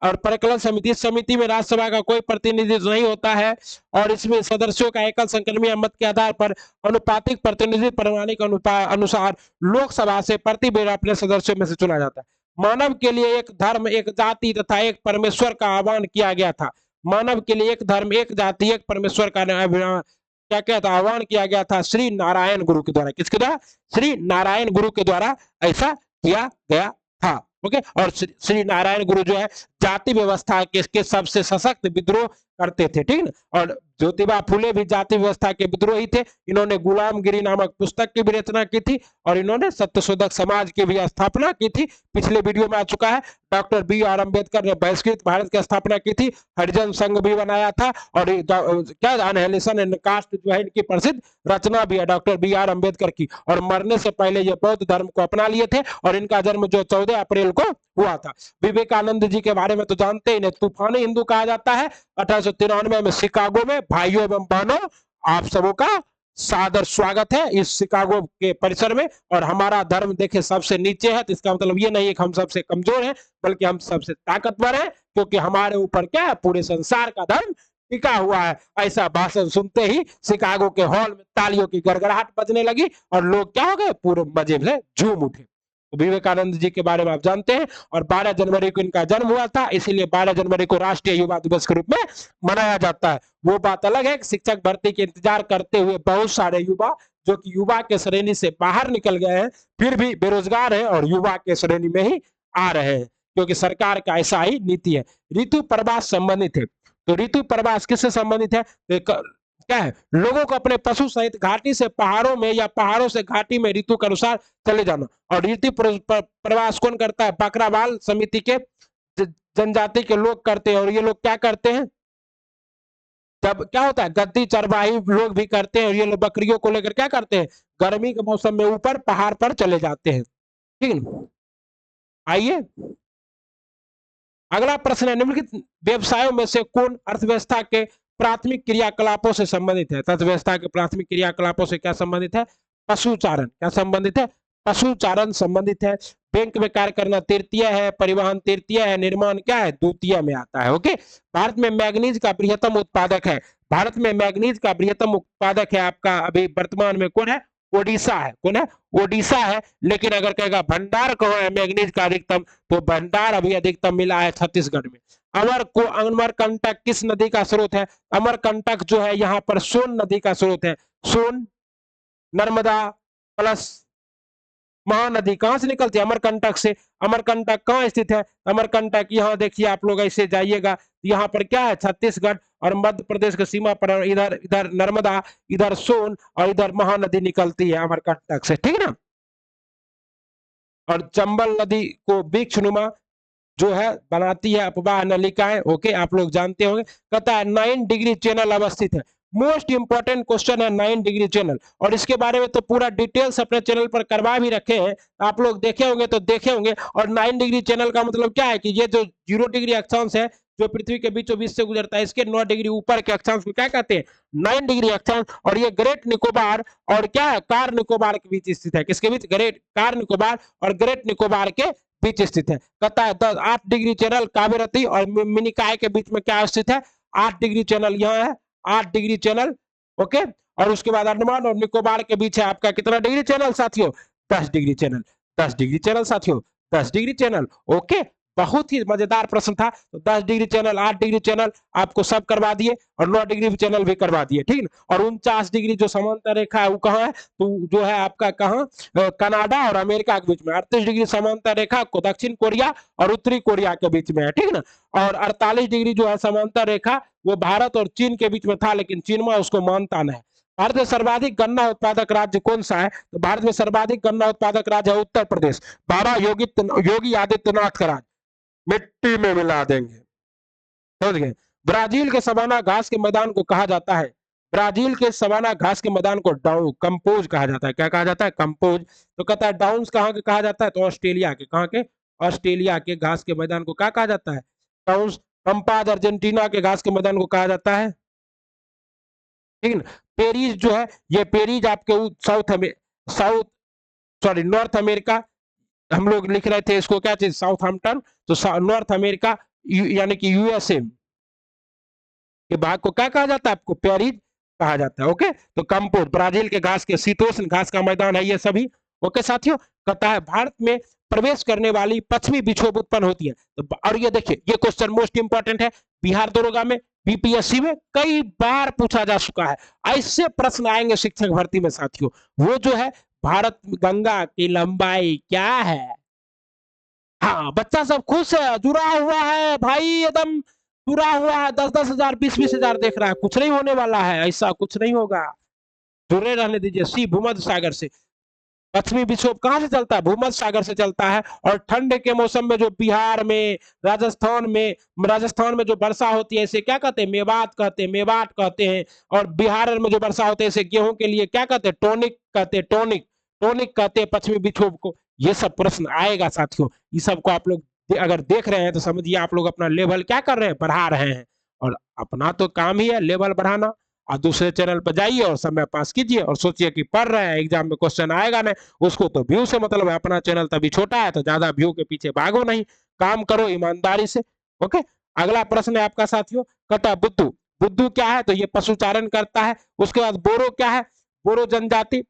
और परिकलन समिति, इस समिति में राज्यसभा का कोई प्रतिनिधित्व नहीं होता है और इसमें सदस्यों का एकल संक्रमण मत के आधार पर अनुपातिक प्रतिनिधित्व प्रणाली के अनुसार लोकसभा से प्रति बार अपने सदस्यों में से चुना जाता है। मानव के लिए एक धर्म, एक जाति तथा एक परमेश्वर का आह्वान किया गया था। मानव के लिए एक धर्म, एक जाति, एक परमेश्वर का क्या क्या था, आह्वान किया गया था श्री नारायण गुरु के द्वारा। किसके द्वारा? श्री नारायण गुरु के द्वारा ऐसा किया गया था। ओके, और श्री नारायण गुरु जो है जाति व्यवस्था के सबसे सशक्त विद्रोह करते थे, ठीक ना। और ज्योतिबा फुले भी जाति व्यवस्था के विद्रोही थे। इन्होंने गुलामगिरी नामक पुस्तक की भी रचना की थी और इन्होंने सत्यशोधक समाज की भी स्थापना की थी। पिछले वीडियो में आ चुका है। Doctor B R. अम्बेडकर ने बहिष्कृत भारत की स्थापना की थी, हरिजन संघ भी बनाया था और क्या अनहिलेशन एंड कास्ट जो है इनकी प्रसिद्ध रचना भी है डॉक्टर बी.आर. अम्बेडकर की। और मरने से पहले ये बौद्ध धर्म को अपना लिए थे और इनका जन्म जो 14 अप्रैल को हुआ था। विवेकानंद जी के बारे में तो जानते ही नहीं, तूफानी हिंदू कहा जाता है। 1893 में शिकागो में भाइयों एवं बहनों आप सबों का सादर स्वागत है इस शिकागो के परिसर में। और हमारा धर्म देखे सबसे नीचे है, तो इसका मतलब ये नहीं है कि हम सबसे कमजोर हैं, बल्कि हम सबसे ताकतवर हैं, क्योंकि हमारे ऊपर क्या है, पूरे संसार का धर्म टिका हुआ है। ऐसा भाषण सुनते ही शिकागो के हॉल में तालियों की गड़गड़ाहट बजने लगी और लोग क्या हो गए, पूरे मजे से झूम उठे। विवेकानंद जी के बारे में आप जानते हैं। और 12 जनवरी को इनका जन्म हुआ था, इसीलिए 12 जनवरी को राष्ट्रीय युवा दिवस के रूप में मनाया जाता है। वो बात अलग है कि शिक्षक भर्ती के इंतजार करते हुए बहुत सारे युवा जो कि युवा के श्रेणी से बाहर निकल गए हैं, फिर भी बेरोजगार है और युवा के श्रेणी में ही आ रहे हैं, क्योंकि सरकार का ऐसा ही नीति है। ऋतु प्रवास संबंधित है, तो ऋतु प्रवास किससे संबंधित है? तो क्या है, लोगों को अपने पशु सहित घाटी से पहाड़ों में या पहाड़ों से घाटी में ऋतु के अनुसार चले जाना। और ऋतु प्रवास कौन करता है? बकरावाल समिति के जनजाति के लोग करते हैं। और ये लोग क्या करते हैं, जब क्या होता है, गद्दी चरवाही लोग भी करते हैं और ये लोग बकरियों को लेकर क्या करते हैं, गर्मी के मौसम में ऊपर पहाड़ पर चले जाते हैं, ठीक है। आइए अगला प्रश्न है, निम्नलिखित व्यवसायों में से कौन अर्थव्यवस्था के प्राथमिक क्रियाकलापों से संबंधित है? अर्थव्यवस्था के प्राथमिक क्रियाकलापों से क्या संबंधित है? पशुचारण। क्या संबंधित है? पशुचारण संबंधित है। बैंक में कार्य करना तृतीय है, परिवहन तृतीय है, निर्माण क्या है, द्वितीय में आता है। ओके, भारत में मैग्नीज का बृहत्तम उत्पादक है। भारत में मैग्नीज का बृहत्तम उत्पादक है आपका अभी वर्तमान में कौन है? ओडिशा है। कौन है? ओडिशा है। लेकिन अगर कहेगा भंडार कहाँ है मैग्नीज का अधिकतम, तो भंडार अभी अधिकतम मिला है छत्तीसगढ़ में। अमरकंटक किस नदी का स्रोत है? अमरकंटक जो है यहाँ पर सोन नदी का स्रोत है। सोन, नर्मदा प्लस महानदी कहां से निकलती है? अमरकंटक से। अमरकंटक कहाँ स्थित है? अमरकंटक यहाँ देखिए, आप लोग ऐसे जाइएगा, यहाँ पर क्या है, छत्तीसगढ़ और मध्य प्रदेश की सीमा पर इधर इधर नर्मदा, इधर सोन और इधर महानदी निकलती है अमरकंटक से, ठीक है ना। और चंबल नदी को वृक्षनुमा जो है बनाती है अपवाह नलिकाएं। ओके, आप लोग जानते होंगे। कहता है 9 डिग्री चैनल अवस्थित है। मोस्ट इंपॉर्टेंट क्वेश्चन है 9 डिग्री चैनल, और इसके बारे में तो पूरा डिटेल्स अपने चैनल पर करवा भी रखे हैं, आप लोग देखे होंगे तो देखे होंगे। और 9 डिग्री चैनल का मतलब क्या है कि ये जो 0 डिग्री अक्षांश है जो पृथ्वी के बीचों बीच से गुजरता है, इसके 9 डिग्री ऊपर के अक्षांश को क्या कहते हैं? 9 डिग्री अक्षांश। और ये ग्रेट निकोबार और क्या है, कार निकोबार के बीच स्थित है। किसके बीच? कार निकोबार और ग्रेट निकोबार के बीच स्थित है। कहता है 8 डिग्री चैनल कावेरती और मिनिकाय के बीच में क्या स्थित है? 8 डिग्री चैनल यहाँ है, 8 डिग्री चैनल। ओके, और उसके बाद अंडमान और निकोबार के बीच है आपका कितना डिग्री चैनल साथियों? 10 डिग्री चैनल। 10 डिग्री चैनल साथियों, 10 डिग्री चैनल। ओके, बहुत ही मजेदार प्रश्न था। तो 10 डिग्री चैनल, 8 डिग्री चैनल आपको सब करवा दिए और 9 डिग्री चैनल भी करवा दिए, ठीक है। और 49 डिग्री जो समांतर रेखा है वो कहाँ है? तो जो है आपका कहाँ, कनाडा और अमेरिका के बीच में। 38 डिग्री समांतर रेखा को दक्षिण कोरिया और उत्तरी कोरिया के बीच में है, ठीक है ना। और 48 डिग्री जो है समांतर रेखा वो भारत और चीन के बीच में था, लेकिन चीन में उसको मानता नहीं। भारत में सर्वाधिक गन्ना उत्पादक राज्य कौन सा है? तो भारत में सर्वाधिक गन्ना उत्पादक राज्य है उत्तर प्रदेश। बाबा योगी आदित्यनाथ का राज्य, मिट्टी में मिला देंगे, समझ गए। ब्राजील के सवाना घास के मैदान को कहा जाता है, ब्राजील के सवाना घास के मैदान को कंपोज कहा जाता है। क्या कहा जाता है? कंपोज। तो कहता है डाउन्स कहाँ के कहा जाता है? तो ऑस्ट्रेलिया के। कहाँ के? ऑस्ट्रेलिया के घास के मैदान को क्या कहा जाता है? पंपाद अर्जेंटीना के घास के मैदान को कहा जाता है, ठीक है ना। पेरिस जो है, ये पेरिस आपके साउथ सॉरी नॉर्थ अमेरिका, हम लोग लिख रहे थे इसको क्या चीज, साउथहैम्पटन, तो नॉर्थ अमेरिका यानी कि यूएसए के भाग को क्या कहा जाता है? आपको पेरिस कहा जाता है। ओके, तो कंपोज ब्राजील के घास के शीतोष्ण घास का मैदान है ये सभी। ओके साथियों, कहता है भारत में प्रवेश करने वाली पश्चिमी विक्षोभ उत्पन्न होती है। तो और ये देखिए, ये क्वेश्चन मोस्ट इंपॉर्टेंट है, बिहार दरोगा में, बीपीएससी में कई बार पूछा जा चुका है। ऐसे प्रश्न आएंगे शिक्षक भर्ती में साथियों, वो जो है भारत गंगा की लंबाई क्या है? हाँ, बच्चा सब खुश है, जुड़ा हुआ है भाई, एकदम जुड़ा हुआ है, 10-10 हजार 20-20 हजार देख रहा है। कुछ नहीं होने वाला है, ऐसा कुछ नहीं होगा, जुड़े रहने दीजिए। सी भूमध्य सागर से पश्चिमी विक्षोभ कहां से चलता है? भूमध्य सागर से चलता है। और ठंड के मौसम में जो बिहार में, राजस्थान में जो वर्षा होती है इसे क्या कहते हैं? मेवात कहते हैं, मेवात कहते हैं। और बिहार में जो वर्षा होती है इसे गेहूं के लिए क्या कहते हैं? टोनिक कहते हैं, टोनिक, टोनिक कहते हैं पश्चिमी विक्षोभ को। ये सब प्रश्न आएगा साथियों, ये सब को आप लोग अगर देख रहे हैं तो समझिए आप लोग अपना लेवल क्या कर रहे हैं? बढ़ा रहे हैं। और अपना तो काम ही है लेवल बढ़ाना, और दूसरे चैनल पर जाइए और समय पास कीजिए और सोचिए कि पढ़ रहे हैं, एग्जाम में क्वेश्चन आएगा नहीं, उसको तो व्यू से मतलब है। अपना चैनल तभी छोटा है तो ज्यादा व्यू के पीछे भागो नहीं, काम करो ईमानदारी से। ओके, अगला प्रश्न है आपका साथियों, कहता बुद्धू, बुद्धू क्या है? तो ये पशुचारण करता है। उसके बाद बोरो क्या है? बोरो जनजाति,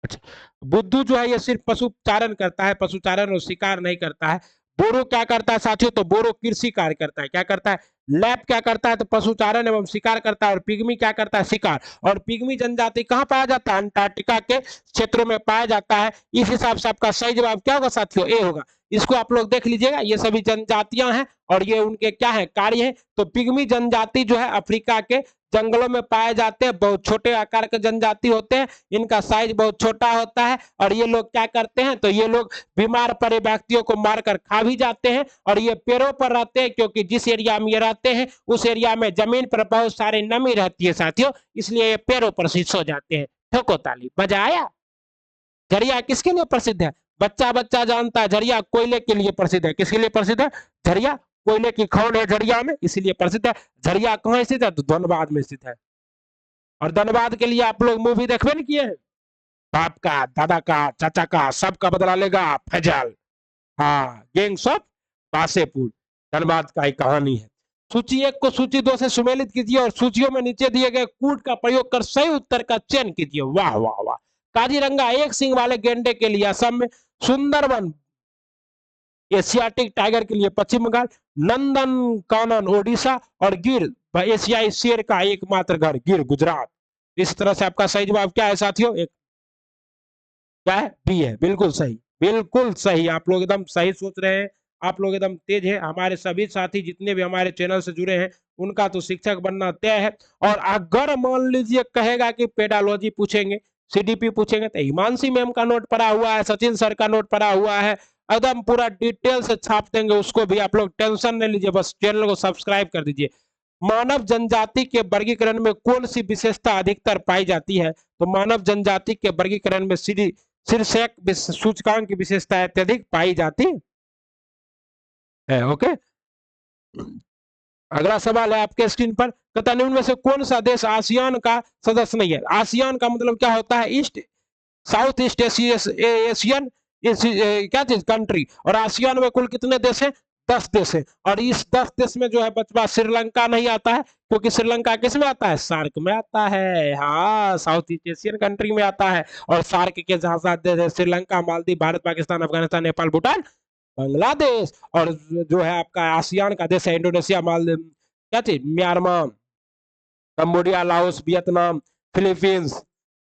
अच्छा, बुद्धू जो है ये सिर्फ पशुचारण करता है, पशुचारण और शिकार नहीं करता है। बोरो क्या करता है साथियों? तो बोरो कृषि कार्य करता है। क्या करता है? लैप क्या करता है? तो पशुचारण एवं शिकार करता है। और पिग्मी क्या करता है? शिकार। और पिग्मी जनजाति कहाँ पाया जाता है? अंटार्कटिका के क्षेत्रों में पाया जाता है। इस हिसाब से आपका सही जवाब क्या होगा साथियों? ए होगा। इसको आप लोग देख लीजिएगा, ये सभी जनजातियां हैं और ये उनके क्या है? कार्य है। तो पिग्मी जनजाति जो है अफ्रीका के जंगलों में पाए जाते हैं, बहुत छोटे आकार के जनजाति होते हैं, इनका साइज बहुत छोटा होता है। और ये लोग क्या करते हैं? तो ये लोग बीमार पड़े व्यक्तियों को मारकर खा भी जाते हैं। और ये पेड़ों पर रहते हैं, क्योंकि जिस एरिया में ये रहते हैं उस एरिया में जमीन पर बहुत सारी नमी रहती है साथियों, इसलिए ये पेड़ों पर सो जाते हैं। ठोको ताली, मजा आया। झरिया किसके लिए प्रसिद्ध है? बच्चा बच्चा जानता है, झरिया कोयले के लिए प्रसिद्ध है। किसके लिए प्रसिद्ध है? झरिया कोयले की खौन है झरिया में, इसलिए प्रसिद्ध है। झरिया कहाँ स्थित है? तो धनबाद में स्थित है। और धनबाद के लिए आप लोग मूवी देखबे नहीं किए हैं? बाप का, दादा का, चाचा का, सबका बदला लेगा फैजल। हाँ, गैंग्स ऑफ वासेपुर, धनबाद का एक कहानी है। सूची 1 को सूची 2 से सुमेलित कीजिए और सूचियों में नीचे दिए गए कूट का प्रयोग कर सही उत्तर का चयन कीजिए। वाह वाह वाह। काजीरंगा एक सिंह वाले गेंडे के लिए असम में, सुंदरबन एशियाटिक टाइगर के लिए पश्चिम बंगाल, नंदन कानन ओडिशा और गिर एशियाई शेर का एकमात्र घर गिर गुजरात। इस तरह से आपका सही जवाब क्या है साथियों? एक क्या है? बी है, बिल्कुल सही, बिल्कुल सही। आप लोग एकदम सही सोच रहे हैं, आप लोग एकदम तेज है। हमारे सभी साथी जितने भी हमारे चैनल से जुड़े हैं उनका तो शिक्षक बनना तय है। और अगर मान लीजिए कहेगा कि पेडालॉजी पूछेंगे, सीडीपी पूछेंगे, तो हिमांशी मैम का नोट पड़ा हुआ है, सचिन सर का नोट पड़ा हुआ है, एकदम पूरा डिटेल से छाप देंगे, उसको भी आप लोग टेंशन नहीं लीजिए, बस चैनल को सब्सक्राइब कर दीजिए। मानव जनजाति के वर्गीकरण में कौन सी विशेषता अधिकतर पाई जाती है? तो मानव जनजाति के वर्गीकरण में शीर्षक सूचकांक की विशेषता अत्यधिक पाई जाती है। ओके, अगला सवाल है आपके स्क्रीन पर, कहता निम्न में से कौन सा देश आसियान का सदस्य नहीं है? आसियान का मतलब क्या होता है? ईस्ट साउथ ईस्ट एशियन क्या चीज कंट्री। और आसियान में कुल कितने देश हैं? 10 देश है। और इस 10 देश में जो है बचवा श्रीलंका नहीं आता है, क्योंकि श्रीलंका किस में आता है? सार्क में आता है। हाँ, साउथ ईस्ट एशियन कंट्री में आता है। और सार्क के जहां साथ देश है श्रीलंका, मालदीव, भारत, पाकिस्तान, अफगानिस्तान, नेपाल, भूटान, बांग्लादेश। और जो है आपका आसियान का देश है इंडोनेशिया, मालदीव, क्या चीज, Myanmar, Cambodia, Laos, Vietnam, Philippines.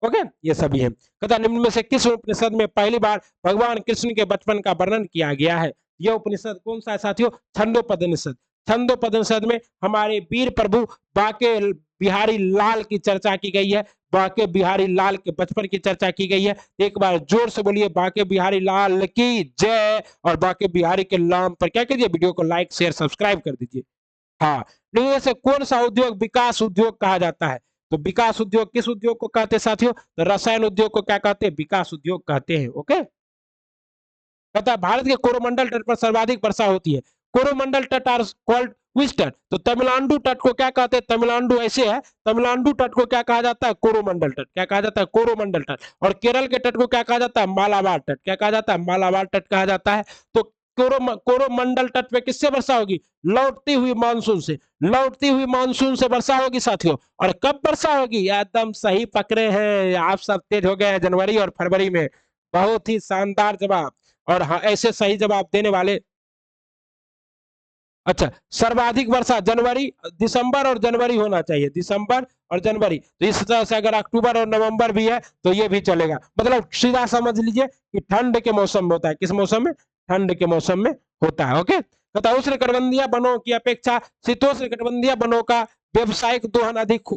Okay, ये सभी है। कहता निम्न में से किस उपनिषद में पहली बार भगवान कृष्ण के बचपन का वर्णन किया गया है? यह उपनिषद कौन सा है साथियों? छंदोपनिषद। छंदोपनिषद में हमारे वीर प्रभु बाके बिहारी लाल की चर्चा की गई है। बाके बिहारी लाल के बचपन की चर्चा की गई है। एक बार जोर से बोलिए, बाके बिहारी लाल की जय। और बाके बिहारी के नाम पर क्या कीजिए? वीडियो को लाइक शेयर सब्सक्राइब कर दीजिए। हाँ, इनमें से कौन सा उद्योग विकास उद्योग कहा जाता है? तो विकास उद्योग किस उद्योग को कहते हैं साथियों? तो रसायन उद्योग को क्या कहते हैं? विकास उद्योग कहते हैं। ओके, कहता है भारत के कोरोमंडल तट पर सर्वाधिक वर्षा होती है। कोरोमंडल तट आर कॉल्ड व्हिच तट? तो तमिलनाडु तट को क्या कहते हैं? तमिलनाडु ऐसे है, तमिलनाडु तट को क्या कहा जाता है? कोरोमंडल तट। क्या कहा जाता है? कोरोमंडल तट। और केरल के तट को क्या कहा जाता है? मालाबार तट। क्या कहा जाता है? मालाबार तट कहा जाता है। तो कोरोमंडल तट पे किससे वर्षा होगी? लौटती हुई मानसून से। लौटती हुई मानसून से वर्षा होगी साथियों। और कब वर्षा होगी? एकदम सही पकड़े हैं आप, सब तेज हो गए जनवरी और फरवरी में। बहुत ही शानदार जवाब। और हाँ, ऐसे सही जवाब देने वाले, अच्छा, सर्वाधिक वर्षा जनवरी, दिसंबर और जनवरी होना चाहिए, दिसंबर और जनवरी। तो इस तरह से अगर अक्टूबर और नवंबर भी है तो ये भी चलेगा। मतलब सीधा समझ लीजिए कि ठंड के मौसम में होता है। किस मौसम में? ठंड के मौसम में होता है। ओके, तथा उष्णकटिबंधीय वनों की अपेक्षा शीतोष्णकटिबंधीय वनों का व्यवसायिक दोहन अधिक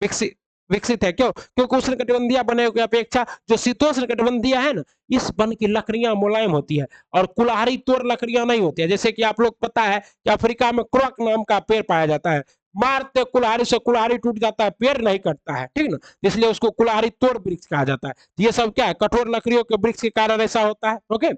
विकसित विकसित है। क्यों? क्योंकि उष्णकटिबंधीय वनों की अपेक्षा जो शीतोष्णकटिबंधीय है ना, इस वन की लकड़ियां मुलायम होती है और कुल्हाड़ी तोड़ लकड़ियां नहीं होती है। जैसे कि आप लोग पता है कि अफ्रीका में क्रोक नाम का पेड़ पाया जाता है, मारते कुल्हाड़ी से कुल्हाड़ी टूट जाता है, पेड़ नहीं कटता है, ठीक ना, इसलिए उसको कुल्हाड़ी तोड़ वृक्ष कहा जाता है। ये सब क्या है? कठोर लकड़ियों के वृक्ष के कारण ऐसा होता है। ओके,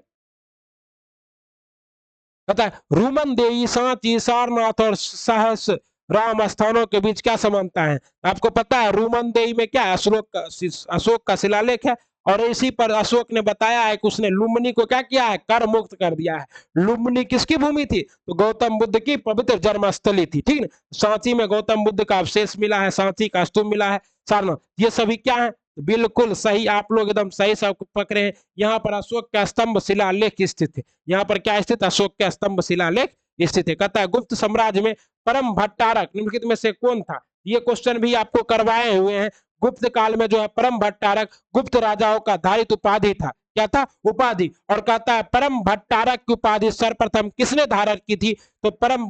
पता है रूमन देवी, सांची, सारनाथ और सहस राम स्थानों के बीच क्या समानता है? आपको पता है रूमन देवी में क्या है? अशोक का शिलालेख है। और इसी पर अशोक ने बताया है कि उसने लुम्बिनी को क्या किया है? कर मुक्त कर दिया है। लुम्बिनी किसकी भूमि थी? तो गौतम बुद्ध की पवित्र जन्मस्थली थी, ठीक ना। सांची में गौतम बुद्ध का अवशेष मिला है, सांची का स्तूप मिला है, सारनाथ। ये सभी क्या है? बिल्कुल सही, आप लोग एकदम सही सब पकड़े हैं। यहाँ पर अशोक का स्तंभ शिलालेख स्थित है। यहाँ पर क्या स्थित? अशोक का स्तंभ शिलालेख स्थित है। कहता है गुप्त साम्राज्य में परम भट्टारक निम्नलिखित में से कौन था? ये क्वेश्चन भी आपको करवाए हुए हैं। गुप्त काल में जो है परम भट्टारक गुप्त राजाओं का धारित उपाधि था। क्या था? उपाधि। और कहता है परम भट्टारक की उपाधि सर्वप्रथम किसने धारण की थी? तो परम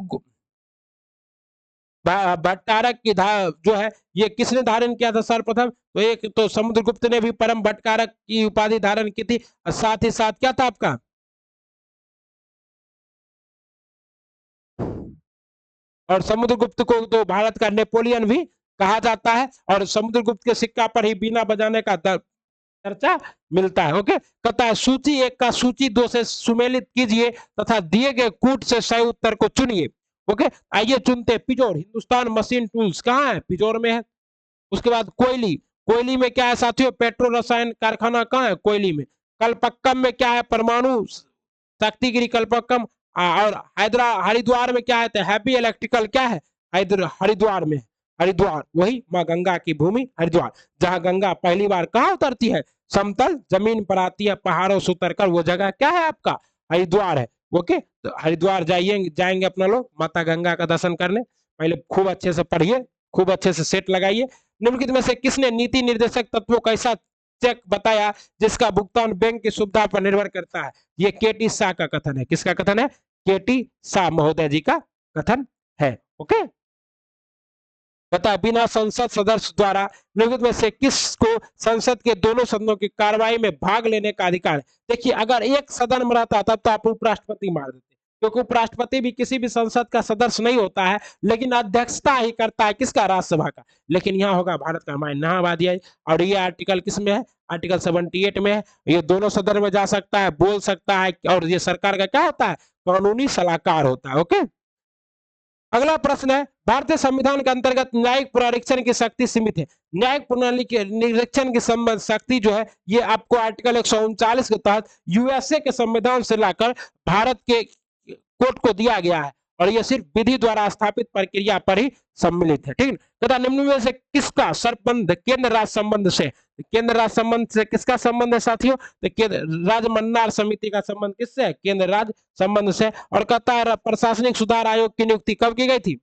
भट्टारक की जो है ये किसने धारण किया था सर्वप्रथम? तो एक तो समुद्रगुप्त ने भी परम भट्टारक की उपाधि धारण की थी। और साथ ही साथ क्या था आपका? और समुद्रगुप्त को तो भारत का नेपोलियन भी कहा जाता है। और समुद्रगुप्त के सिक्का पर ही बीना बजाने का चर्चा मिलता है। ओके, कहता है सूची एक का सूची दो से सुमेलित कीजिए तथा दिए गए कूट से सही उत्तर को चुनिए। ओके, आइए चुनते। पिजोर, हिंदुस्तान मशीन टूल्स कहाँ है? पिजोर में है। उसके बाद कोयली, कोयली में क्या है साथियों? पेट्रो रसायन कारखाना कहाँ है? कोयली में। कलपक्कम में क्या है? परमाणु शक्तिगिरी कलपक्कम। और हरिद्वार में क्या है? तो हैप्पी इलेक्ट्रिकल क्या है? हरिद्वार में। हरिद्वार वही माँ गंगा की भूमि हरिद्वार, जहां गंगा पहली बार कहाँ उतरती है? समतल जमीन पर आती है, पहाड़ों से उतरकर। वो जगह क्या है आपका? हरिद्वार है। ओके, तो हरिद्वार जाइए, जाएंगे अपना लोग माता गंगा का दर्शन करने। पहले खूब अच्छे से पढ़िए, खूब अच्छे से सेट लगाइए। निम्नलिखित में से किसने नीति निर्देशक तत्वों का ऐसा चेक बताया जिसका भुगतान बैंक की सुविधा पर निर्भर करता है? ये केटी शाह का कथन है। किसका कथन है? केटी शाह महोदय जी का कथन है। ओके, बता बिना संसद सदस्य द्वारा निम्नलिखित में से किसको संसद के दोनों सदनों की कार्रवाई में भाग लेने का अधिकार है? देखिए, अगर एक सदन में रहता तब तो आप उपराष्ट्रपति मार देते, क्योंकि उपराष्ट्रपति भी किसी भी संसद का सदस्य नहीं होता है, लेकिन अध्यक्षता ही करता है किसका? राज्यसभा का। लेकिन यहाँ होगा भारत का मानना है। और ये आर्टिकल किस में है? आर्टिकल 78 में है। ये दोनों सदन में जा सकता है, बोल सकता है। और ये सरकार का क्या होता है? कानूनी सलाहकार होता है। ओके, अगला प्रश्न है, भारतीय संविधान के अंतर्गत न्यायिक पुनरीक्षण की शक्ति सीमित है। न्यायिक प्रणाली के निरीक्षण की शक्ति जो है ये आपको आर्टिकल 139 के तहत यूएसए के संविधान से लाकर भारत के कोर्ट को दिया गया है। और ये सिर्फ विधि द्वारा स्थापित प्रक्रिया पर ही सम्मिलित है, ठीक है। तथा निम्न में से किसका संबंध केंद्र राज्य संबंध से? केंद्र राज्य संबंध से किसका संबंध है साथियों? तो राज्य मन्नार समिति का संबंध किससे है? केंद्र राज्य संबंध से। और कहता है प्रशासनिक सुधार आयोग की नियुक्ति कब की गई थी?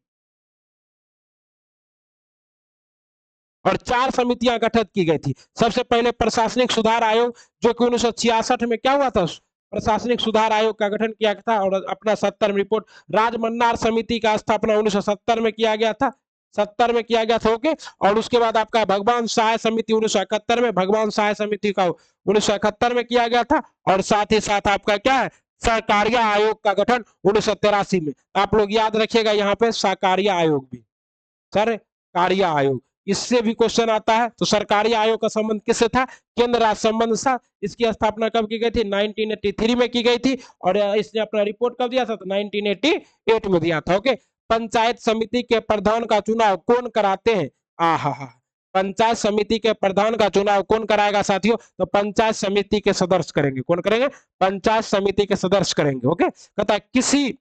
और 4 समितियां गठित की गई थी। सबसे पहले प्रशासनिक सुधार आयोग, जो कि 1966 में क्या हुआ था? प्रशासनिक सुधार आयोग का गठन किया गया था। और अपना 70 में रिपोर्ट राजमन्नार समिति का स्थापना 1970 में किया गया था। 70 में किया गया था। ओके, और उसके बाद आपका भगवान सहाय समिति 1971 में, भगवान सहाय समिति का 1971 में किया गया था। और साथ ही साथ आपका क्या है? सहकारिया आयोग का गठन 1983 में। आप लोग याद रखिएगा यहाँ पे सहकारिया आयोग भी, सर कारिया आयोग, इससे भी क्वेश्चन आता है। तो सरकारी आयोग का संबंध किससे था? केंद्र राज्य संबंध था। इसकी स्थापना कब की गई थी? 1983 में की गई थी। और इसने अपना रिपोर्ट कब दिया था? तो 1988 में दिया था। ओके। पंचायत समिति के प्रधान का चुनाव कौन कराते हैं? आहा, पंचायत समिति के प्रधान का चुनाव कौन कराएगा साथियों? तो पंचायत समिति के सदस्य करेंगे। कौन करेंगे? पंचायत समिति के सदस्य करेंगे। ओके। कहता है किसी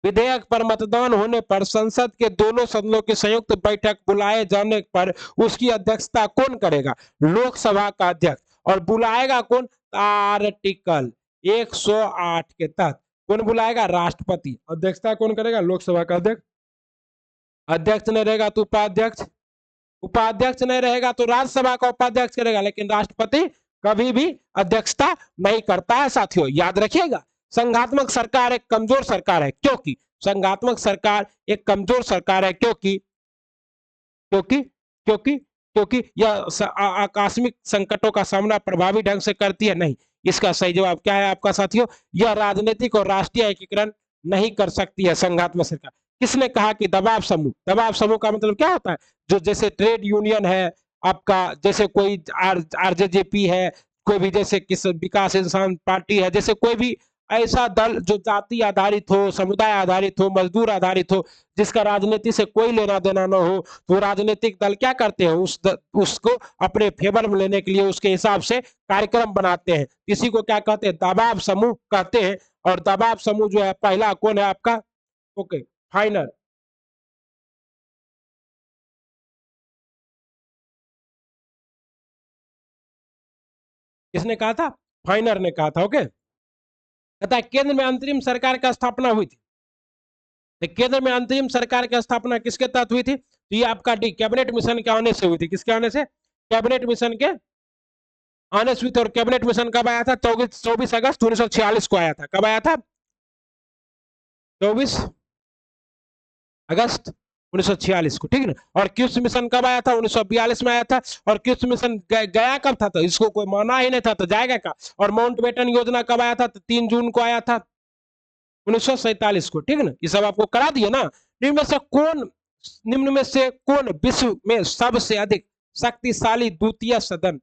विधेयक पर मतदान होने पर संसद के दोनों सदनों की संयुक्त बैठक बुलाए जाने पर उसकी अध्यक्षता कौन करेगा? लोकसभा का अध्यक्ष। और बुलाएगा कौन? आर्टिकल 108 के तहत कौन बुलाएगा? राष्ट्रपति। अध्यक्षता कौन करेगा? लोकसभा का अध्यक्ष। अध्यक्ष नहीं रहेगा तो उपाध्यक्ष, उपाध्यक्ष नहीं रहेगा तो राज्यसभा का उपाध्यक्ष करेगा, लेकिन राष्ट्रपति कभी भी अध्यक्षता नहीं करता है साथियों, याद रखिएगा। संघात्मक सरकार एक कमजोर सरकार है, क्योंकि संघात्मक सरकार एक कमजोर सरकार है क्योंकि क्योंकि क्योंकि क्योंकि यह आकस्मिक संकटों का सामना प्रभावी ढंग से करती है। नहीं, इसका सही जवाब क्या है आपका साथियों? यह राजनीतिक और राष्ट्रीय एकीकरण नहीं कर सकती है संघात्मक सरकार। किसने कहा कि दबाव समूह? दबाव समूह का मतलब क्या होता है? जो जैसे ट्रेड यूनियन है आपका, जैसे कोई आरजेजेपी है, कोई भी जैसे किस विकास इंसान पार्टी है, जैसे कोई भी ऐसा दल जो जाति आधारित हो, समुदाय आधारित हो, मजदूर आधारित हो, जिसका राजनीति से कोई लेना देना न हो, तो राजनीतिक दल क्या करते हैं? उसको अपने फेवर में लेने के लिए उसके हिसाब से कार्यक्रम बनाते हैं। इसी को क्या कहते हैं? दबाव समूह कहते हैं। और दबाव समूह जो है पहला कौन है आपका? Okay, final. किसने कहा था? फाइनर ने कहा था। ओके। कहता है केंद्र में अंतरिम सरकार की स्थापना हुई थी। केंद्र में अंतरिम सरकार की स्थापना किसके तहत हुई थी? तो ये आपका डी कैबिनेट मिशन के आने से हुई थी। किसके आने से? कैबिनेट मिशन के आने से हुई थी। और कैबिनेट मिशन कब आया था? 24 अगस्त 1946 को आया था। कब आया था? 24 अगस्त 1946 को, ठीक है ना। और क्यूस मिशन कब आया था? 1942 में आया था। और क्यूस मिशन गया कब था? तो इसको कोई माना ही नहीं था, तो जाएगा का। और माउंटबेटन योजना कब आया था? तो 3 जून को आया था 1947 को, ठीक है ना। ये सब आपको करा दिया ना। निम्न में से कौन विश्व में सबसे अधिक शक्तिशाली द्वितीय सदन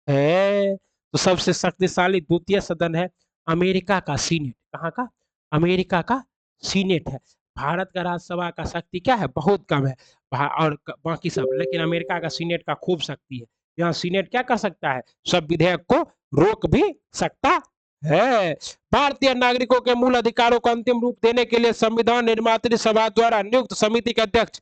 है? तो सबसे शक्तिशाली द्वितीय सदन है अमेरिका का सीनेट। कहाँ का? अमेरिका का सीनेट है। भारत का राज्यसभा का शक्ति क्या है? बहुत कम है। और बाकी सब, लेकिन अमेरिका का सीनेट का खूब शक्ति है। यहाँ सीनेट क्या कर सकता है? सब विधेयक को रोक भी सकता है। भारतीय नागरिकों के मूल अधिकारों को अंतिम रूप देने के लिए संविधान निर्मात्री सभा द्वारा नियुक्त समिति के अध्यक्ष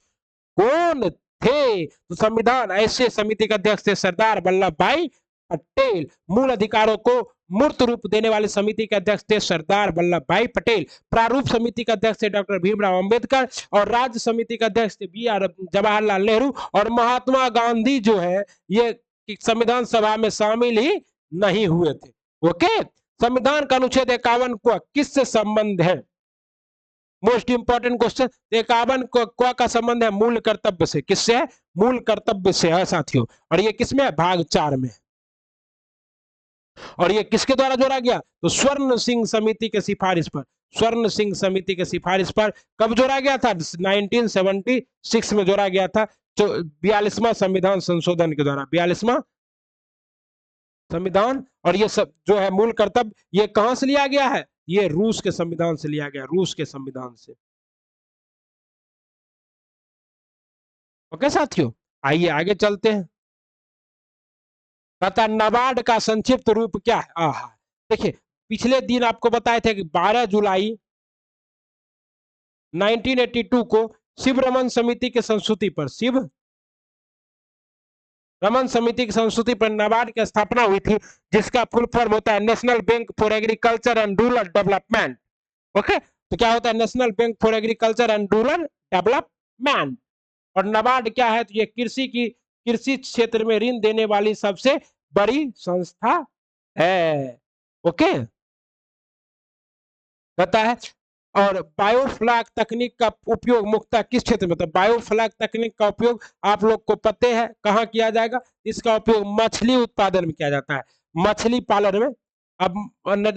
कौन थे? तो संविधान ऐसे समिति के अध्यक्ष थे सरदार वल्लभ भाई पटेल। मूल अधिकारों को मूर्त रूप देने वाली समिति के अध्यक्ष थे सरदार वल्लभ भाई पटेल। प्रारूप समिति के अध्यक्ष थे डॉक्टर भीमराव अंबेडकर। और राज्य समिति के अध्यक्ष थे BR जवाहरलाल नेहरू। और महात्मा गांधी जो है ये संविधान सभा में शामिल ही नहीं हुए थे। ओके। संविधान का अनुच्छेद 51 को किससे संबंध है? Most important question. 51 का संबंध है मूल कर्तव्य से। किससे है? मूल कर्तव्य से है साथियों। और ये किसमें है? भाग 4 में। और ये किसके द्वारा जोड़ा गया? तो स्वर्ण सिंह समिति के सिफारिश पर। स्वर्ण सिंह समिति के सिफारिश पर कब जोड़ा गया था? 1976 में जोड़ा गया था। 42वां संविधान संशोधन के द्वारा। 42वां संविधान। और ये सब जो है मूल कर्तव्य, ये कहां से लिया गया है? ये रूस के संविधान से लिया गया, रूस के संविधान से। ओके साथियों, आइए आगे चलते हैं। कहता नाबार्ड का संक्षिप्त रूप क्या है? आहा, देखिए पिछले दिन आपको बताए थे कि 12 जुलाई 1982 को शिव रमन समिति के संस्तुति पर, शिव रमन समिति की संस्तुति पर नाबार्ड की स्थापना हुई थी, जिसका फुल फॉर्म होता है national bank for agriculture and rural development. Okay, तो क्या होता है? National bank for agriculture and rural development. और नाबार्ड क्या है? तो ये कृषि क्षेत्र में ऋण देने वाली सबसे बड़ी संस्था है। ओके, कहता है। और बायोफ्लैग तकनीक का उपयोग मुख्यतः किस क्षेत्र में? तो बायोफ्लैग तकनीक का उपयोग आप लोग को पते हैं कहाँ किया जाएगा? इसका उपयोग मछली उत्पादन में किया जाता है, मछली पालन में। अब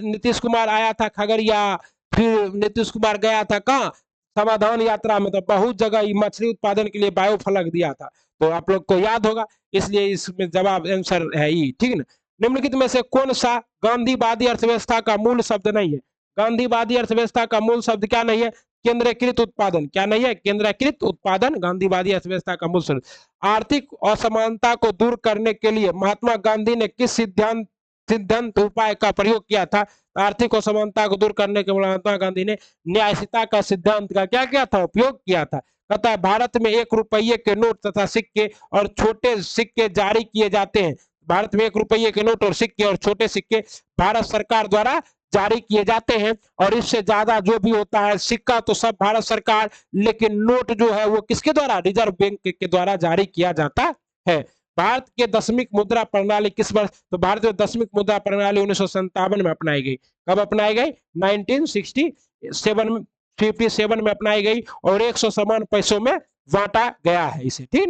नीतीश कुमार आया था खगड़िया, फिर नीतीश कुमार गया था कहाँ? समाधान यात्रा में तो बहुत जगह मछली उत्पादन के लिए बायोफ्लक दिया था, तो आप लोग को याद होगा, इसलिए इसमें जवाब आंसर है ई, ठीक है ना। निम्नलिखित में से कौन सा गांधीवादी अर्थव्यवस्था का मूल शब्द नहीं है? गांधीवादी अर्थव्यवस्था का मूल शब्द क्या नहीं है? केंद्रीकृत उत्पादन। क्या नहीं है? केंद्रीकृत उत्पादन गांधीवादी अर्थव्यवस्था का मूल शब्द। आर्थिक असमानता को दूर करने के लिए महात्मा गांधी ने किस सिद्धांत उपाय का प्रयोग किया था? आर्थिक असमानता को दूर करने के लिए महात्मा गांधी ने न्यायशीलता का सिद्धांत का क्या किया था? उपयोग किया था। कहता है भारत में 1 रुपये के नोट तथा सिक्के और छोटे सिक्के जारी किए जाते हैं। भारत में 1 रुपये के नोट और सिक्के और छोटे सिक्के भारत सरकार द्वारा जारी किए जाते हैं, और इससे ज्यादा जो भी होता है सिक्का तो सब भारत सरकार, लेकिन नोट जो है वो किसके द्वारा? रिजर्व बैंक के द्वारा जारी किया जाता है। भारत के दशमिक मुद्रा प्रणाली किस वर्ष? तो भारत में दशमिक मुद्रा प्रणाली 1957 में अपनाई गई। कब अपनाई गई? 1957 में अपनाई गई, और 100 समान पैसों में बांटा गया है इसे, ठीक है।